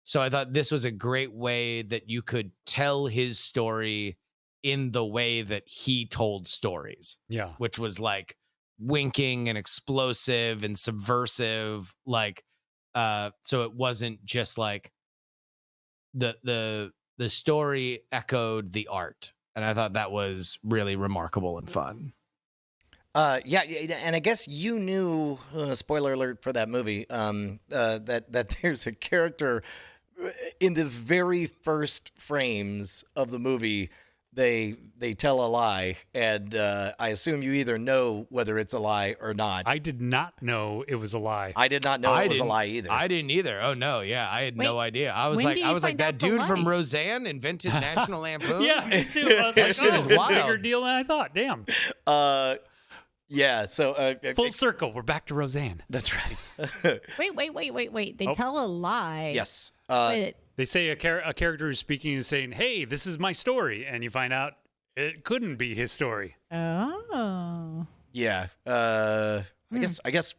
Speaker 4: so I thought this was a great way that you could tell his story in the way that he told stories,
Speaker 2: Yeah.
Speaker 4: which was like winking and explosive and subversive, like so it wasn't just like the story echoed the art, and I thought that was really remarkable and fun.
Speaker 1: And I guess you knew. Spoiler alert for that movie. That there's a character in the very first frames of the movie. They tell a lie, and I assume you either know whether it's a lie or not.
Speaker 2: I did not know it was a lie.
Speaker 1: I did not know it was a lie either.
Speaker 4: I didn't either. Oh no, yeah, I had no
Speaker 3: Wait,
Speaker 4: idea. I was
Speaker 3: when
Speaker 4: like,
Speaker 3: do
Speaker 4: I
Speaker 3: you
Speaker 4: was like,
Speaker 3: find
Speaker 4: that
Speaker 3: out the
Speaker 4: dude from
Speaker 3: lie?
Speaker 4: Roseanne invented National Lampoon.
Speaker 2: Yeah, me too. I was
Speaker 4: That
Speaker 2: like,
Speaker 4: shit is
Speaker 2: it's a
Speaker 4: wild.
Speaker 2: bigger deal than I thought. Damn.
Speaker 1: Yeah. So
Speaker 2: Full circle. We're back to Roseanne.
Speaker 1: that's right.
Speaker 3: Wait. They
Speaker 2: Oh.
Speaker 3: tell a lie.
Speaker 1: Yes.
Speaker 3: But
Speaker 2: They say a character who's speaking is saying, "Hey, this is my story," and you find out it couldn't be his story.
Speaker 3: oh.
Speaker 1: Yeah. I guess.
Speaker 3: I guess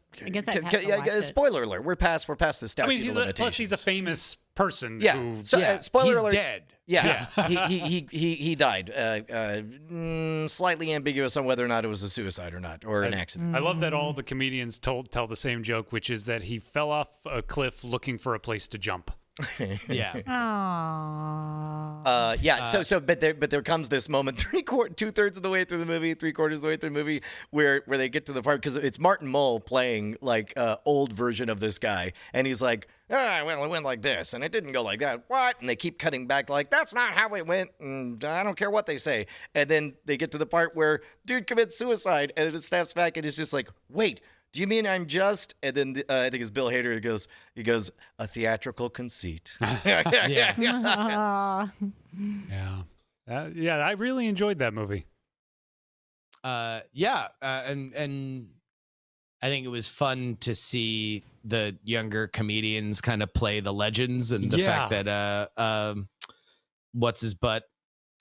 Speaker 3: I'd have to
Speaker 1: yeah.
Speaker 3: watch it.
Speaker 1: Spoiler alert. We're past the
Speaker 2: I
Speaker 1: statute
Speaker 2: mean,
Speaker 1: of
Speaker 2: plus
Speaker 1: limitations.
Speaker 2: he's a famous person.
Speaker 1: Yeah.
Speaker 2: Who,
Speaker 1: So
Speaker 4: Yeah,
Speaker 1: spoiler
Speaker 4: he's
Speaker 1: alert.
Speaker 4: dead.
Speaker 1: Yeah, he died. Slightly ambiguous on whether or not it was a suicide or not, or an accident.
Speaker 2: I love that all the comedians tell the same joke, which is that he fell off a cliff looking for a place to jump.
Speaker 4: Yeah.
Speaker 3: Oh.
Speaker 1: Yeah. But there comes this moment, 2/3 of the way through the movie, 3/4 of the way through the movie, where they get to the part, because it's Martin Mull playing like old version of this guy, and he's like, well, it went like this, and it didn't go like that. What? And they keep cutting back, like, that's not how it went, and I don't care what they say. And then they get to the part where dude commits suicide, and it snaps back, and it's just like, wait. Do you mean I'm just? And then I think it's Bill Hader. He goes, a theatrical conceit.
Speaker 4: Yeah.
Speaker 2: Yeah. Yeah, I really enjoyed that movie.
Speaker 4: Yeah, and I think it was fun to see the younger comedians kind of play the legends, and the
Speaker 2: Yeah.
Speaker 4: fact that what's his butt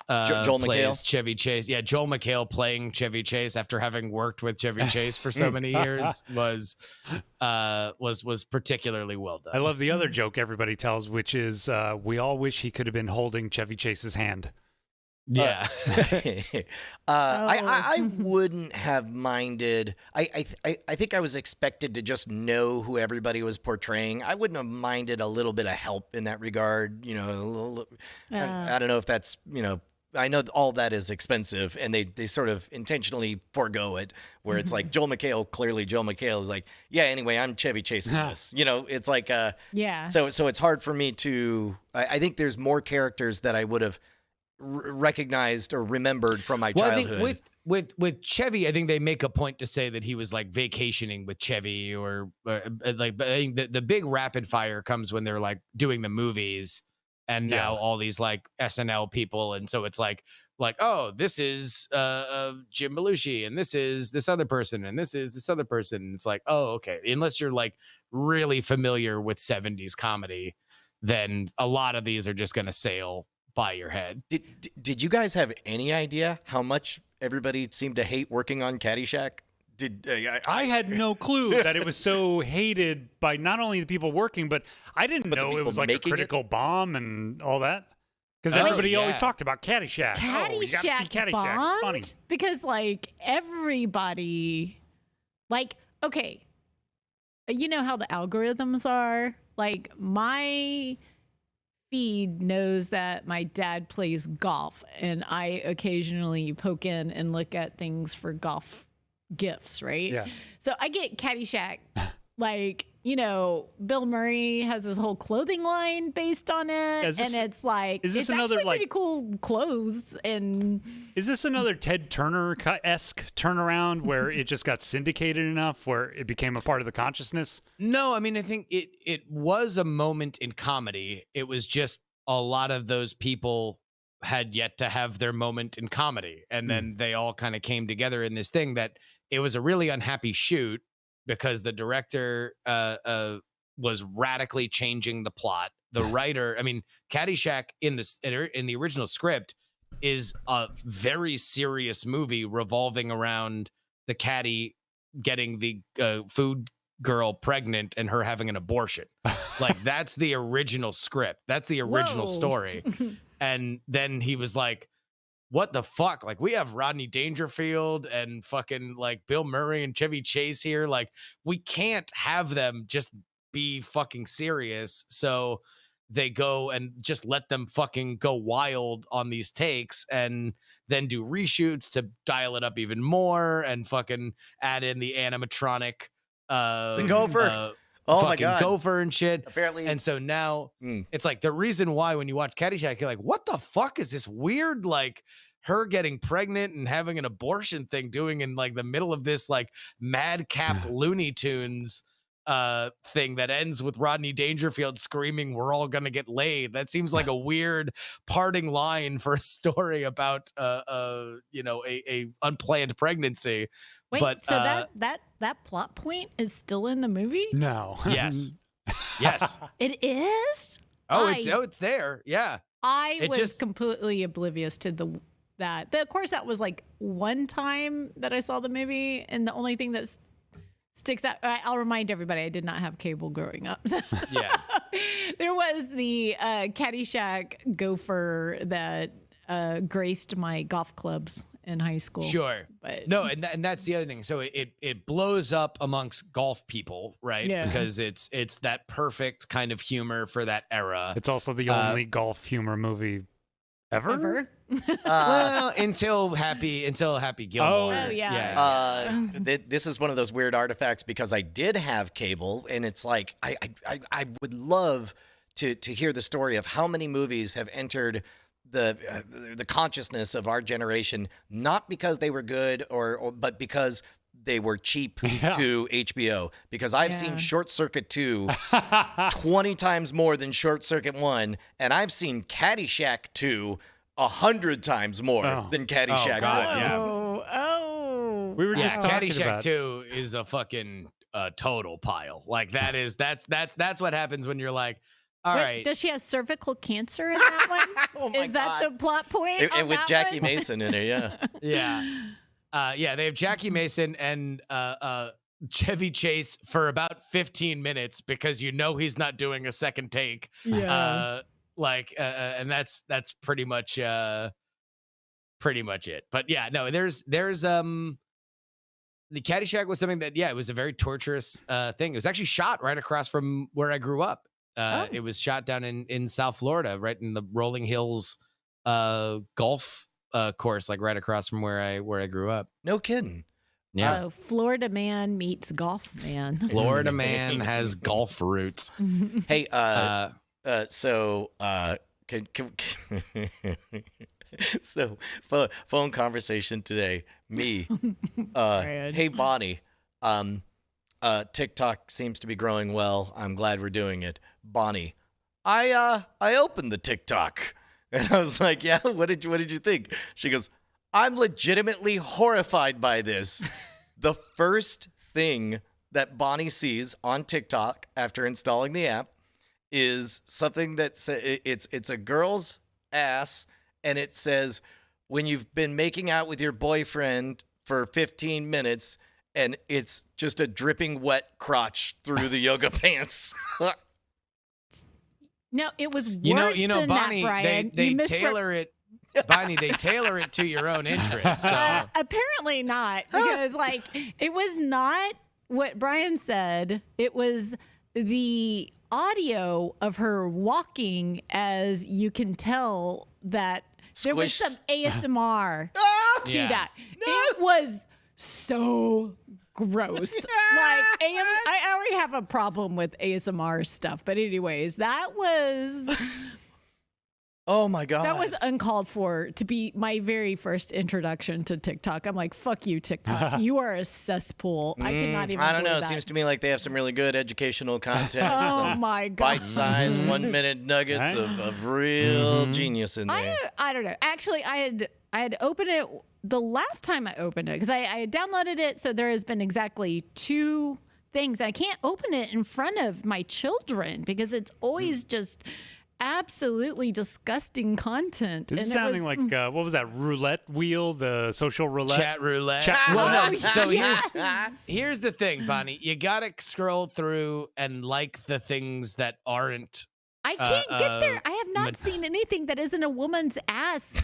Speaker 1: Joel
Speaker 4: plays
Speaker 1: McHale?
Speaker 4: Chevy Chase. Yeah, Joel McHale playing Chevy Chase after having worked with Chevy Chase for so many years was particularly well done.
Speaker 2: I love the other joke everybody tells, which is we all wish he could have been holding Chevy Chase's hand.
Speaker 4: Yeah.
Speaker 1: I wouldn't have minded. I think I was expected to just know who everybody was portraying. I wouldn't have minded a little bit of help in that regard. You know, I don't know if that's, you know, I know all that is expensive, and they sort of intentionally forego it, where it's like Joel McHale is like, yeah, anyway, I'm Chevy Chase in this. You know, it's like
Speaker 3: Yeah.
Speaker 1: so it's hard for me to. I think there's more characters that I would have recognized or remembered from my
Speaker 4: Well,
Speaker 1: childhood.
Speaker 4: I think with Chevy, I think they make a point to say that he was like vacationing with Chevy, or like. But I think the big rapid fire comes when they're like doing the movies, and now all these like SNL people, and so it's like oh, this is Jim Belushi, and this is this other person, and this is this other person. And it's like, oh, okay. Unless you're like really familiar with 70s comedy, then a lot of these are just going to sail by your head.
Speaker 1: Did you guys have any idea how much everybody seemed to hate working on Caddyshack?
Speaker 2: I had no clue that it was so hated by not only the people working, but I didn't
Speaker 1: But the
Speaker 2: know it
Speaker 1: people
Speaker 2: was like a
Speaker 1: making it?
Speaker 2: critical bomb and all that. Because
Speaker 4: Oh,
Speaker 2: everybody always
Speaker 4: yeah.
Speaker 2: talked about Caddyshack. Oh, you got to see
Speaker 3: Caddyshack
Speaker 2: Caddyshack. It's
Speaker 3: bombed
Speaker 2: funny.
Speaker 3: because like everybody, like, okay, you know how the algorithms are. Like my feed knows that my dad plays golf, and I occasionally poke in and look at things for golf gifts, right?
Speaker 2: Yeah.
Speaker 3: So I get Caddyshack. Like, you know, Bill Murray has his whole clothing line based on it,
Speaker 2: Is this-
Speaker 3: and it's like
Speaker 2: is this
Speaker 3: it's
Speaker 2: another,
Speaker 3: actually
Speaker 2: like-
Speaker 3: pretty cool clothes. And
Speaker 2: Is this another Ted Turner-esque turnaround where it just got syndicated enough where it became a part of the consciousness?
Speaker 4: No, I mean, I think it was a moment in comedy. It was just a lot of those people had yet to have their moment in comedy, and then they all kind of came together in this thing that it was a really unhappy shoot because the director was radically changing the plot. The writer, I mean, Caddyshack in the original script is a very serious movie revolving around the caddy getting the food girl pregnant and her having an abortion. Like, that's the original script. That's the original
Speaker 3: Whoa.
Speaker 4: story. And then he was like, what the fuck? Like, we have Rodney Dangerfield and fucking like Bill Murray and Chevy Chase here. Like, we can't have them just be fucking serious. So they go and just let them fucking go wild on these takes and then do reshoots to dial it up even more and fucking add in the animatronic
Speaker 1: The gopher. Oh my
Speaker 4: fucking
Speaker 1: God.
Speaker 4: gopher and shit.
Speaker 1: Apparently.
Speaker 4: And so now
Speaker 1: Mm.
Speaker 4: it's like the reason why when you watch Caddyshack, you're like, what the fuck is this weird, like, her getting pregnant and having an abortion thing doing in like the middle of this like madcap Looney Tunes thing that ends with Rodney Dangerfield screaming, "We're all gonna get laid." That seems like a weird parting line for a story about you know, a unplanned pregnancy.
Speaker 3: Wait,
Speaker 4: But,
Speaker 3: so that plot point is still in the movie?
Speaker 2: No.
Speaker 4: Yes. Yes.
Speaker 3: It is?
Speaker 4: It's there. Yeah.
Speaker 3: I
Speaker 4: It
Speaker 3: was
Speaker 4: just-
Speaker 3: completely oblivious to that. Of course, that was like one time that I saw the movie, and the only thing that sticks out. I'll remind everybody, I did not have cable growing up. So
Speaker 4: Yeah.
Speaker 3: there was the Caddyshack gopher that graced my golf clubs in high school.
Speaker 4: Sure.
Speaker 3: But
Speaker 4: No, and that's the other thing. So it blows up amongst golf people, right?
Speaker 3: Yeah.
Speaker 4: Because it's that perfect kind of humor for that era.
Speaker 2: It's also the only golf humor movie ever.
Speaker 3: ever.
Speaker 4: Well, until Happy Gilmore.
Speaker 3: Oh, yeah.
Speaker 1: This is one of those weird artifacts because I did have cable, and it's like I would love to hear the story of how many movies have entered the consciousness of our generation, not because they were good but because they were cheap
Speaker 2: Yeah.
Speaker 1: to HBO. Because I've
Speaker 3: Yeah.
Speaker 1: seen Short Circuit 2 20 times more than Short Circuit 1, and I've seen Caddyshack 2 100 times more
Speaker 2: Oh.
Speaker 1: than Caddyshack 1.
Speaker 4: God, yeah.
Speaker 3: Oh.
Speaker 2: We were
Speaker 4: Yeah,
Speaker 2: just talking
Speaker 4: Caddyshack
Speaker 2: about
Speaker 4: 2 is a fucking total pile. Like that's what happens when you're like, all
Speaker 3: Wait,
Speaker 4: right.
Speaker 3: does she have cervical cancer in that one?
Speaker 1: Oh my
Speaker 3: Is that
Speaker 1: God.
Speaker 3: the plot point?
Speaker 1: And
Speaker 3: on
Speaker 1: with
Speaker 3: that
Speaker 1: Jackie
Speaker 3: one?
Speaker 1: Mason in it, yeah.
Speaker 4: Yeah. Yeah, they have Jackie Mason and Chevy Chase for about 15 minutes because you know he's not doing a second take.
Speaker 3: Yeah.
Speaker 4: And that's pretty much it. But yeah, no, there's the Caddyshack was something that, yeah, it was a very torturous thing. It was actually shot right across from where I grew up. It was shot down in South Florida, right in the Rolling Hills golf course, like right across from where I grew up.
Speaker 1: No kidding.
Speaker 4: Yeah.
Speaker 3: Oh, Florida man meets golf man.
Speaker 4: Florida man has golf roots.
Speaker 1: Hey,
Speaker 4: Uh,
Speaker 1: so phone conversation today. Me,
Speaker 3: Brad.
Speaker 1: hey Bonnie, TikTok seems to be growing well. I'm glad we're doing it. Bonnie, I opened the TikTok, and I was like, yeah, what did you think? She goes, I'm legitimately horrified by this. The first thing that Bonnie sees on TikTok after installing the app is something that it's a girl's ass, and it says, when you've been making out with your boyfriend for 15 minutes and it's just a dripping wet crotch through the yoga pants.
Speaker 3: No, it was worse
Speaker 4: you know,
Speaker 3: than
Speaker 4: Bonnie,
Speaker 3: that, Brian.
Speaker 4: they
Speaker 3: You
Speaker 4: tailor it. Bonnie, they tailor it to your own interests. So.
Speaker 3: apparently not, because like it was not what Brian said. It was the audio of her walking, as you can tell that there was
Speaker 1: Squish.
Speaker 3: some ASMR to
Speaker 4: Yeah.
Speaker 3: that. It was so gross. Like I already have a problem with ASMR stuff, but anyways, that was
Speaker 1: Oh my God.
Speaker 3: that was uncalled for to be my very first introduction to TikTok. I'm like, fuck you, TikTok. You are a cesspool. I cannot even.
Speaker 1: I don't know.
Speaker 3: believe
Speaker 1: It
Speaker 3: that.
Speaker 1: seems to me like they have some really good educational content.
Speaker 3: Oh
Speaker 1: some
Speaker 3: my God.
Speaker 1: bite-sized 1 minute nuggets
Speaker 2: Right.
Speaker 1: of real genius in there.
Speaker 3: I don't know. Actually, I had opened it the last time I opened it because I had downloaded it. So there has been exactly 2 things. I can't open it in front of my children because it's always just absolutely disgusting content.
Speaker 2: This is
Speaker 3: And it
Speaker 2: sounding
Speaker 3: was-
Speaker 2: like what was that roulette wheel, the social roulette?
Speaker 4: Chat roulette.
Speaker 2: Chat
Speaker 4: Well, no.
Speaker 3: roulette.
Speaker 4: So
Speaker 3: Yes.
Speaker 4: here's the thing, Bonnie. You gotta scroll through and like the things that aren't.
Speaker 3: I can't get there. I have not
Speaker 4: Mad-
Speaker 3: seen anything that isn't a woman's ass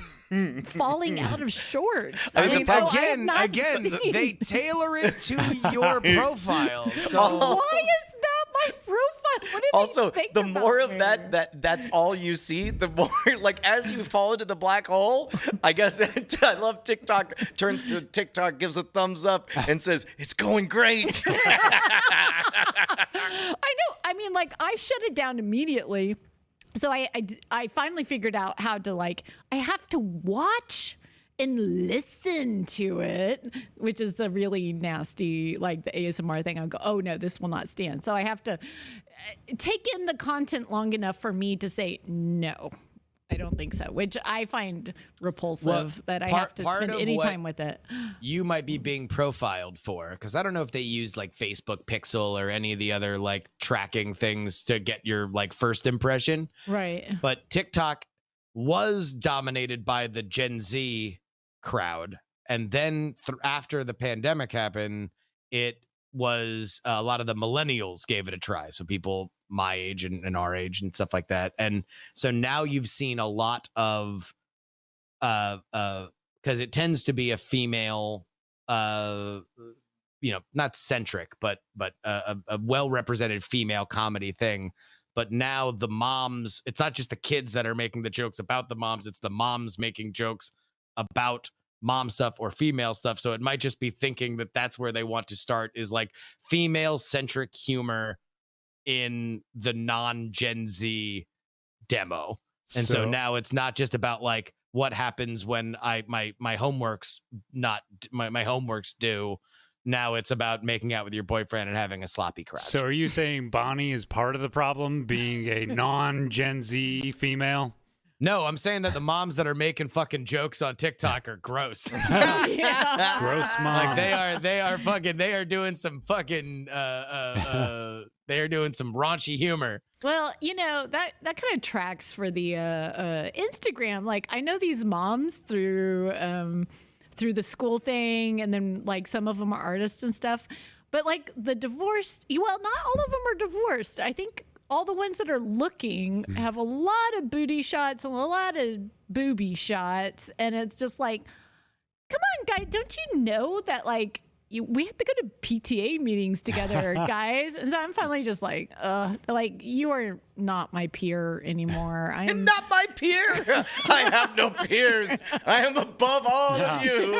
Speaker 3: falling out of shorts.
Speaker 1: I mean,
Speaker 3: so I have
Speaker 4: again,
Speaker 3: not
Speaker 4: they
Speaker 3: seen-
Speaker 4: tailor it to your profile. So
Speaker 3: Why is that my profile? What did
Speaker 1: Also,
Speaker 3: they think
Speaker 1: the
Speaker 3: about
Speaker 1: more of
Speaker 3: me?
Speaker 1: that's all you see, the more like as you fall into the black hole, I guess I love TikTok turns to TikTok, gives a thumbs up and says, "It's going great."
Speaker 3: I know. I mean, like, I shut it down immediately. So I finally figured out how to, like, I have to watch and listen to it, which is the really nasty, like the ASMR thing. I go, oh no, this will not stand. So I have to take in the content long enough for me to say, no, I don't think so, which I find repulsive
Speaker 4: Well,
Speaker 3: that I
Speaker 4: part-
Speaker 3: have to
Speaker 4: part
Speaker 3: spend
Speaker 4: of
Speaker 3: any
Speaker 4: what-
Speaker 3: time with it.
Speaker 4: you might be being profiled for, because I don't know if they use like Facebook Pixel or any of the other like tracking things to get your like first impression.
Speaker 3: Right.
Speaker 4: But TikTok was dominated by the Gen Z crowd, and then after the pandemic happened, it was a lot of the millennials gave it a try. So people my age and our age and stuff like that. And so now you've seen a lot of because it tends to be a female not centric, but a well represented female comedy thing. But now the moms, it's not just the kids that are making the jokes about the moms, it's the moms making jokes about mom stuff or female stuff. So it might just be thinking that that's where they want to start, is like female centric humor in the non-Gen Z demo. And so now it's not just about like what happens when my homework's not my homework's due. Now it's about making out with your boyfriend and having a sloppy crotch.
Speaker 2: So are you saying Bonnie is part of the problem, being a non-Gen Z female?
Speaker 4: No, I'm saying that the moms that are making fucking jokes on TikTok are gross.
Speaker 3: Yeah.
Speaker 2: Gross moms.
Speaker 4: Like they are doing some fucking they are doing some raunchy humor.
Speaker 3: Well, that kind of tracks for the Instagram. Like, I know these moms through the school thing, and then like some of them are artists and stuff. But like the divorced, well, not all of them are divorced. I think all the ones that are looking have a lot of booty shots and a lot of booby shots, and it's just like, come on, guys, don't you know that like we have to go to PTA meetings together, guys? And so I'm finally just like you are not my peer anymore. I'm
Speaker 1: Not my peer. I have no peers. I am above all of you.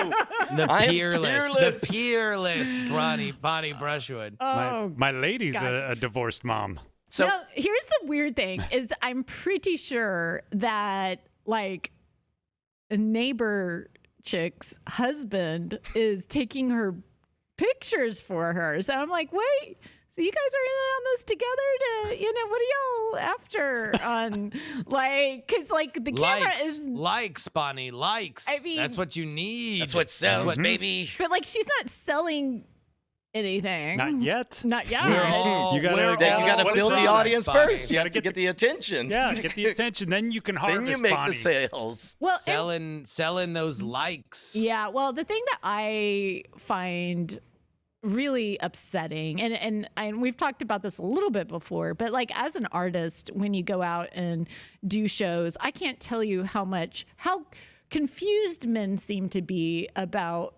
Speaker 1: I am
Speaker 4: The peerless Bonnie Brushwood.
Speaker 3: oh
Speaker 2: My lady's
Speaker 3: God.
Speaker 2: a divorced mom.
Speaker 1: So
Speaker 3: no, here's the weird thing is I'm pretty sure that like a neighbor chick's husband is taking her pictures for her. So I'm like, wait, so you guys are in on this together to, what are y'all after on like, cause like the camera is,
Speaker 4: Likes, Bonnie, likes.
Speaker 3: I mean-
Speaker 4: that's what you need.
Speaker 1: that's what sells,
Speaker 4: what-
Speaker 1: baby.
Speaker 3: but like she's not selling anything.
Speaker 2: Not yet.
Speaker 3: Not yet.
Speaker 4: We're all,
Speaker 2: You gotta-
Speaker 4: we're
Speaker 1: Then you
Speaker 4: all
Speaker 1: got to
Speaker 2: what
Speaker 1: build the
Speaker 2: product,
Speaker 1: audience
Speaker 4: Bonnie.
Speaker 1: first. You have to get the attention.
Speaker 2: Yeah, get the attention. Then you can harvest
Speaker 1: Then you make
Speaker 2: Bonnie.
Speaker 1: the sales.
Speaker 3: Well, and-
Speaker 4: selling those likes.
Speaker 3: yeah. Well, the thing that I find really upsetting, and we've talked about this a little bit before, but like as an artist, when you go out and do shows, I can't tell you how confused men seem to be about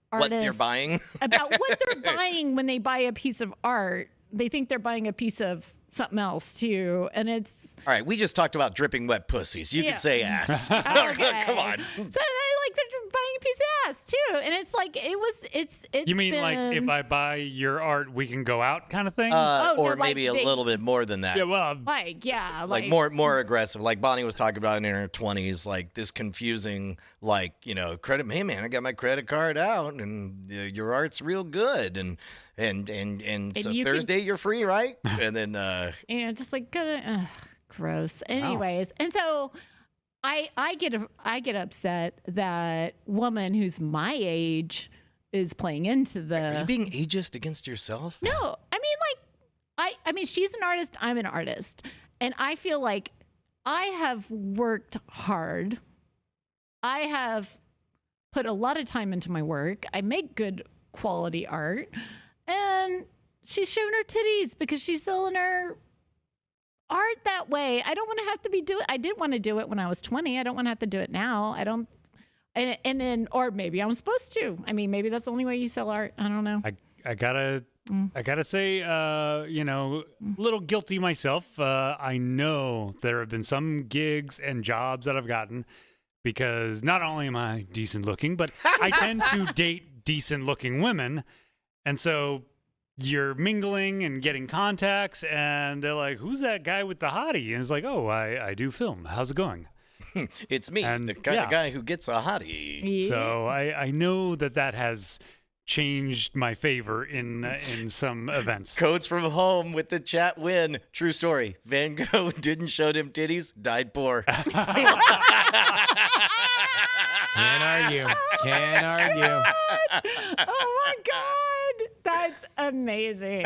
Speaker 1: What
Speaker 3: artists,
Speaker 1: you're buying.
Speaker 3: about what they're buying when they buy a piece of art. They think they're buying a piece of something else too, and it's
Speaker 1: All right, we just talked about dripping wet pussies. You
Speaker 3: Yeah.
Speaker 1: can say ass.
Speaker 3: okay.
Speaker 1: Come on.
Speaker 3: So they're buying a piece of ass too, and it's like it's.
Speaker 2: You mean like
Speaker 3: been-
Speaker 2: if I buy your art, we can go out kind of thing?
Speaker 3: Oh, no,
Speaker 1: Or
Speaker 3: like
Speaker 1: maybe a
Speaker 3: they-
Speaker 1: little bit more than that.
Speaker 2: yeah, well,
Speaker 1: Like more aggressive. Like Bonnie was talking about in her 20s, like this confusing, like, credit. Hey man, I got my credit card out, and your art's real good, and so
Speaker 3: you can-
Speaker 1: Thursday you're free, right? And then
Speaker 3: just like gross. Anyways, and so I get upset that woman who's my age is playing into
Speaker 1: are
Speaker 3: the.
Speaker 1: you being ageist against yourself?
Speaker 3: No, I I mean, she's an artist. I'm an artist. And I feel like I have worked hard. I have put a lot of time into my work. I make good quality art. And she's showing her titties because she's selling her art that way. I don't want to have to be doing. I didn't want to do it when I was 20. I don't want to have to do it now. I don't. And then, or maybe I'm supposed to. I mean, maybe that's the only way you sell art. I don't know.
Speaker 2: I gotta say, you know, a little guilty myself. I know there have been some gigs and jobs that I've gotten because not only am I decent looking, but I tend to date decent looking women. And so you're mingling and getting contacts, and they're like, "Who's that guy with the hottie?" And it's like, "Oh, I do film. How's it going?"
Speaker 1: It's me,
Speaker 2: And,
Speaker 1: the kind
Speaker 2: yeah.
Speaker 1: of guy who gets a hottie.
Speaker 3: Yeah.
Speaker 2: So I know that has changed my favor in some events.
Speaker 1: Codes from home with the chat win. True story. Van Gogh didn't show them titties, died poor.
Speaker 4: Can't argue. Can't argue.
Speaker 3: Oh my God. That's amazing.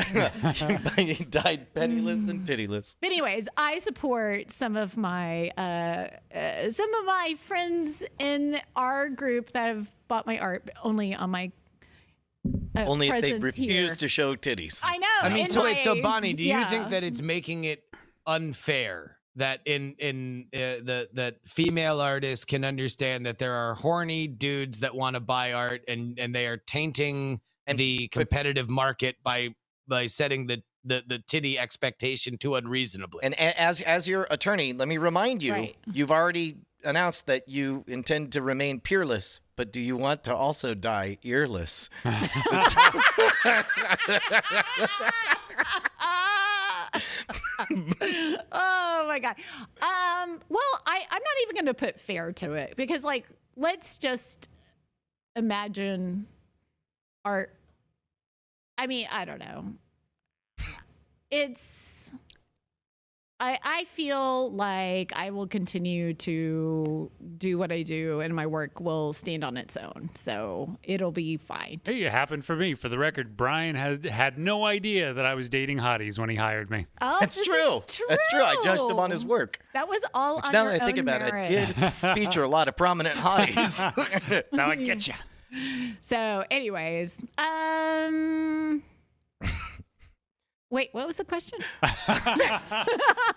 Speaker 1: He died penniless and tittyless.
Speaker 3: But anyways, I support some of my friends in our group that have bought my art only on my
Speaker 1: Only if they
Speaker 3: presence
Speaker 1: refuse
Speaker 3: here.
Speaker 1: to show titties.
Speaker 3: I know.
Speaker 4: I mean,
Speaker 3: in
Speaker 4: so wait, so
Speaker 3: my-
Speaker 4: Bonnie, do you
Speaker 3: yeah.
Speaker 4: think that it's making it unfair that that female artists can understand that there are horny dudes that want to buy art and they are tainting the competitive market by setting the titty expectation too unreasonably?
Speaker 1: And as your attorney, let me remind you,
Speaker 3: Right.
Speaker 1: you've already announced that you intend to remain peerless, but do you want to also die earless?
Speaker 3: Oh my God. Well, I'm not even going to put fair to it because, like, let's just imagine art. I mean, I don't know. I feel like I will continue to do what I do and my work will stand on its own. So it'll be fine.
Speaker 2: Hey, it happened for me. For the record, Brian had no idea that I was dating hotties when he hired me.
Speaker 3: Oh,
Speaker 1: That's
Speaker 3: this
Speaker 1: true.
Speaker 3: is
Speaker 1: That's true. I judged him on his work.
Speaker 3: That was all
Speaker 1: Which
Speaker 3: on
Speaker 1: now
Speaker 3: your
Speaker 1: that I think
Speaker 3: own
Speaker 1: about
Speaker 3: merit.
Speaker 1: it, did feature a lot of prominent hotties.
Speaker 2: Now I get you.
Speaker 3: So, anyways, wait, what was the question?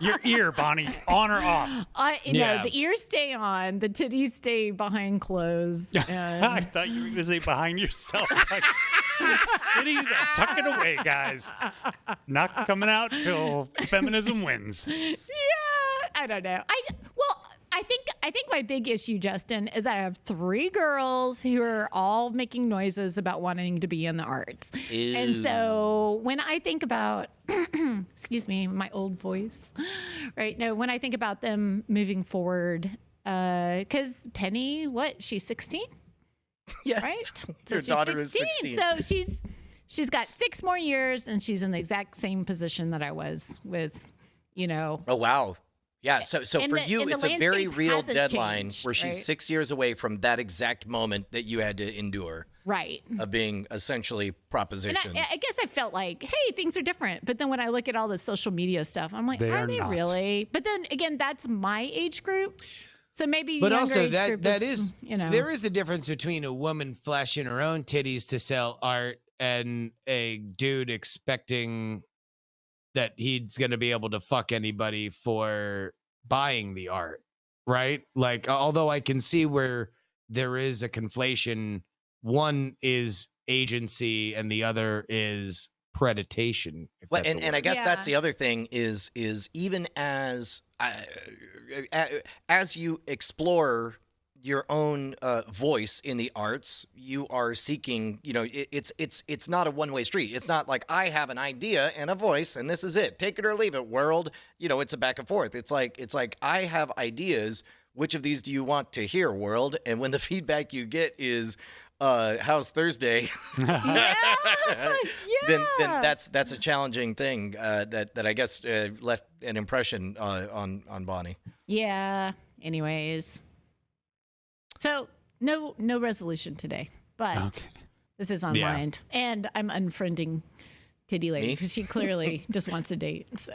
Speaker 2: Your ear, Bonnie, on or off?
Speaker 4: Yeah.
Speaker 3: No, the ears stay on, the titties stay behind clothes.
Speaker 2: I
Speaker 3: And
Speaker 2: thought you were going to say behind yourself. Like, titties, tuck it away, guys. Not coming out till feminism wins.
Speaker 3: yeah, I don't know. I think my big issue, Justin, is that I have 3 girls who are all making noises about wanting to be in the arts. And so when I think about, excuse me, my old voice, right? No, when I think about them moving forward, because Penny, she's 16,
Speaker 1: Yes.
Speaker 3: right?
Speaker 1: Your
Speaker 3: she's
Speaker 1: daughter is 16.
Speaker 3: So she's got 6 more years, and she's in the exact same position that I was with,
Speaker 1: Oh, wow. Yeah, so
Speaker 3: And
Speaker 1: for
Speaker 3: the-
Speaker 1: you,
Speaker 3: and the
Speaker 1: it's a very
Speaker 3: landscape
Speaker 1: real
Speaker 3: hasn't
Speaker 1: deadline
Speaker 3: changed,
Speaker 1: where she's
Speaker 3: right?
Speaker 1: 6 years away from that exact moment that you had to endure
Speaker 3: right.
Speaker 1: of being essentially
Speaker 3: And
Speaker 1: propositioned.
Speaker 3: I guess I felt like, hey, things are different. But then when I look at all the social media stuff, I'm like,
Speaker 2: They
Speaker 3: are
Speaker 2: are
Speaker 3: they
Speaker 2: not.
Speaker 3: really? But then again, that's my age group. So maybe
Speaker 4: But
Speaker 3: younger
Speaker 4: also
Speaker 3: age
Speaker 4: that
Speaker 3: group
Speaker 4: that is there is a difference between a woman flashing her own titties to sell art and a dude expecting that he's going to be able to fuck anybody for buying the art, right? Like, although I can see where there is a conflation, one is agency and the other is predation. If
Speaker 1: Well,
Speaker 4: that's a
Speaker 1: and I
Speaker 4: word.
Speaker 1: guess that's
Speaker 3: Yeah.
Speaker 1: the other thing is even as you explore your own voice in the arts, you are seeking. It's not a one-way street. It's not like I have an idea and a voice, and this is it. Take it or leave it, world. It's a back and forth. It's like I have ideas. Which of these do you want to hear, world? And when the feedback you get is, "How's Thursday?"
Speaker 3: Yeah.
Speaker 1: then that's a challenging thing that I guess left an impression on Bonnie.
Speaker 3: Yeah. Anyways. So no resolution today, but
Speaker 2: Okay.
Speaker 3: this is on
Speaker 4: Yeah.
Speaker 3: mind. And I'm unfriending titty lady
Speaker 1: Me?
Speaker 3: because she clearly just wants a date. So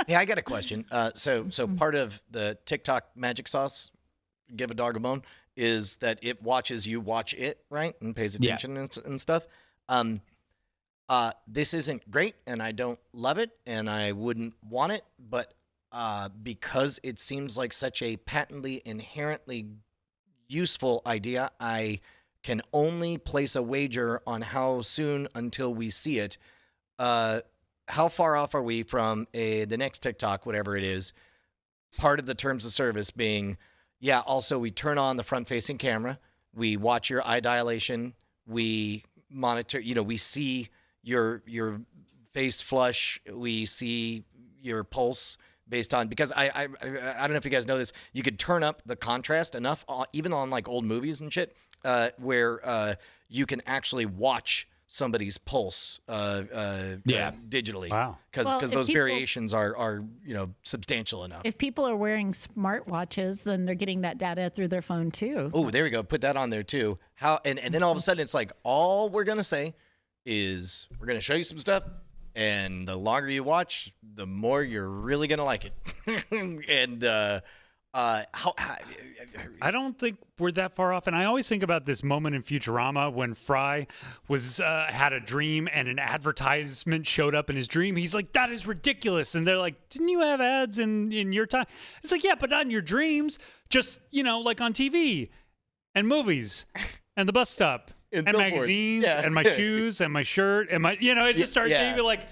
Speaker 1: Yeah, I got a question. So part of the TikTok magic sauce, give a dog a bone, is that it watches you watch it, right, and pays attention and stuff. This isn't great, and I don't love it, and I wouldn't want it, but because it seems like such a patently, inherently useful idea, I can only place a wager on how soon until we see it. How far off are we from the next TikTok, whatever it is, part of the terms of service being, yeah, also we turn on the front-facing camera, we watch your eye dilation, we monitor, we see your face flush, we see your pulse based on, because I don't know if you guys know this, you could turn up the contrast enough, even on like old movies and shit, where you can actually watch somebody's pulse digitally.
Speaker 2: Wow.
Speaker 1: Because those variations are substantial enough.
Speaker 3: if people are wearing smartwatches, then they're getting that data through their phone too.
Speaker 1: Oh, there we go. Put that on there too. And then all of a sudden it's like, all we're going to say is we're going to show you some stuff, and the longer you watch, the more you're really going to like it. And
Speaker 2: I don't think we're that far off, and I always think about this moment in Futurama when Fry was had a dream and an advertisement showed up in his dream. He's like, "That is ridiculous," and they're like, "Didn't you have ads in your time?" It's like, "Yeah, but not in your dreams. Just like on TV and movies and the bus stop
Speaker 1: And
Speaker 2: and
Speaker 1: billboards.
Speaker 2: magazines
Speaker 1: Yeah.
Speaker 2: and my shoes and my shirt and my it just started
Speaker 1: Yeah.
Speaker 2: being like."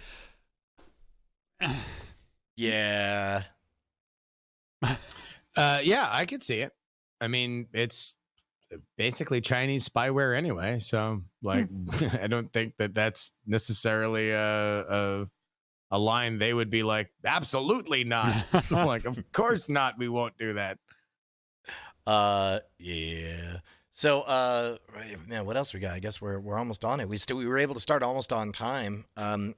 Speaker 1: yeah.
Speaker 4: Yeah, I could see it. I mean, it's basically Chinese spyware anyway, so like, I don't think that that's necessarily a line they would be like, absolutely not. Like, of course not. We won't do that.
Speaker 1: Yeah. So, man, what else we got? I guess we're almost on it. We were able to start almost on time.
Speaker 3: How's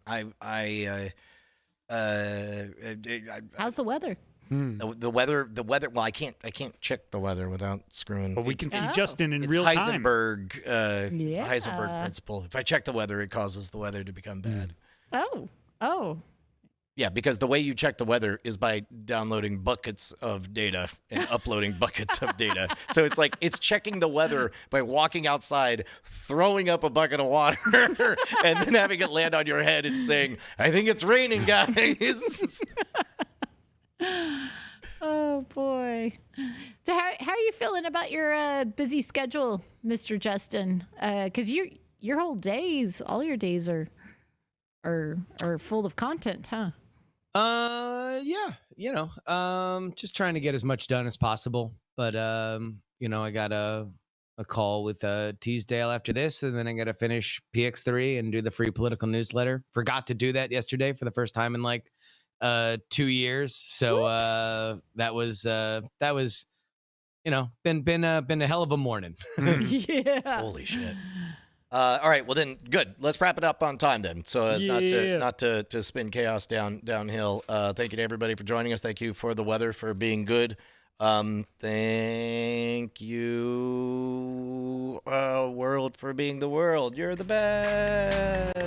Speaker 3: the weather?
Speaker 1: The weather. Well, I can't check the weather without screwing.
Speaker 2: But we can see
Speaker 3: Oh.
Speaker 2: Justin in
Speaker 1: It's
Speaker 2: real time.
Speaker 1: Heisenberg. It's the
Speaker 3: Yeah.
Speaker 1: Heisenberg principle. If I check the weather, it causes the weather to become bad.
Speaker 3: Oh.
Speaker 1: Yeah, because the way you check the weather is by downloading buckets of data and uploading buckets of data. So it's like it's checking the weather by walking outside, throwing up a bucket of water, and then having it land on your head and saying, "I think it's raining, guys."
Speaker 3: Oh boy. So how are you feeling about your busy schedule, Mr. Justin? Because your whole days, all your days are full of content, huh?
Speaker 4: Yeah, just trying to get as much done as possible. But I got a call with Teasdale after this, and then I got to finish PX3 and do the free political newsletter. Forgot to do that yesterday for the first time in like 2 years. So that was been a hell of a morning.
Speaker 3: Yeah.
Speaker 1: Holy shit. All right, well then, good. Let's wrap it up on time then, so as not to spin chaos downhill. Thank you to everybody for joining us. Thank you for the weather for being good. Thank you, world, for being the world. You're the best.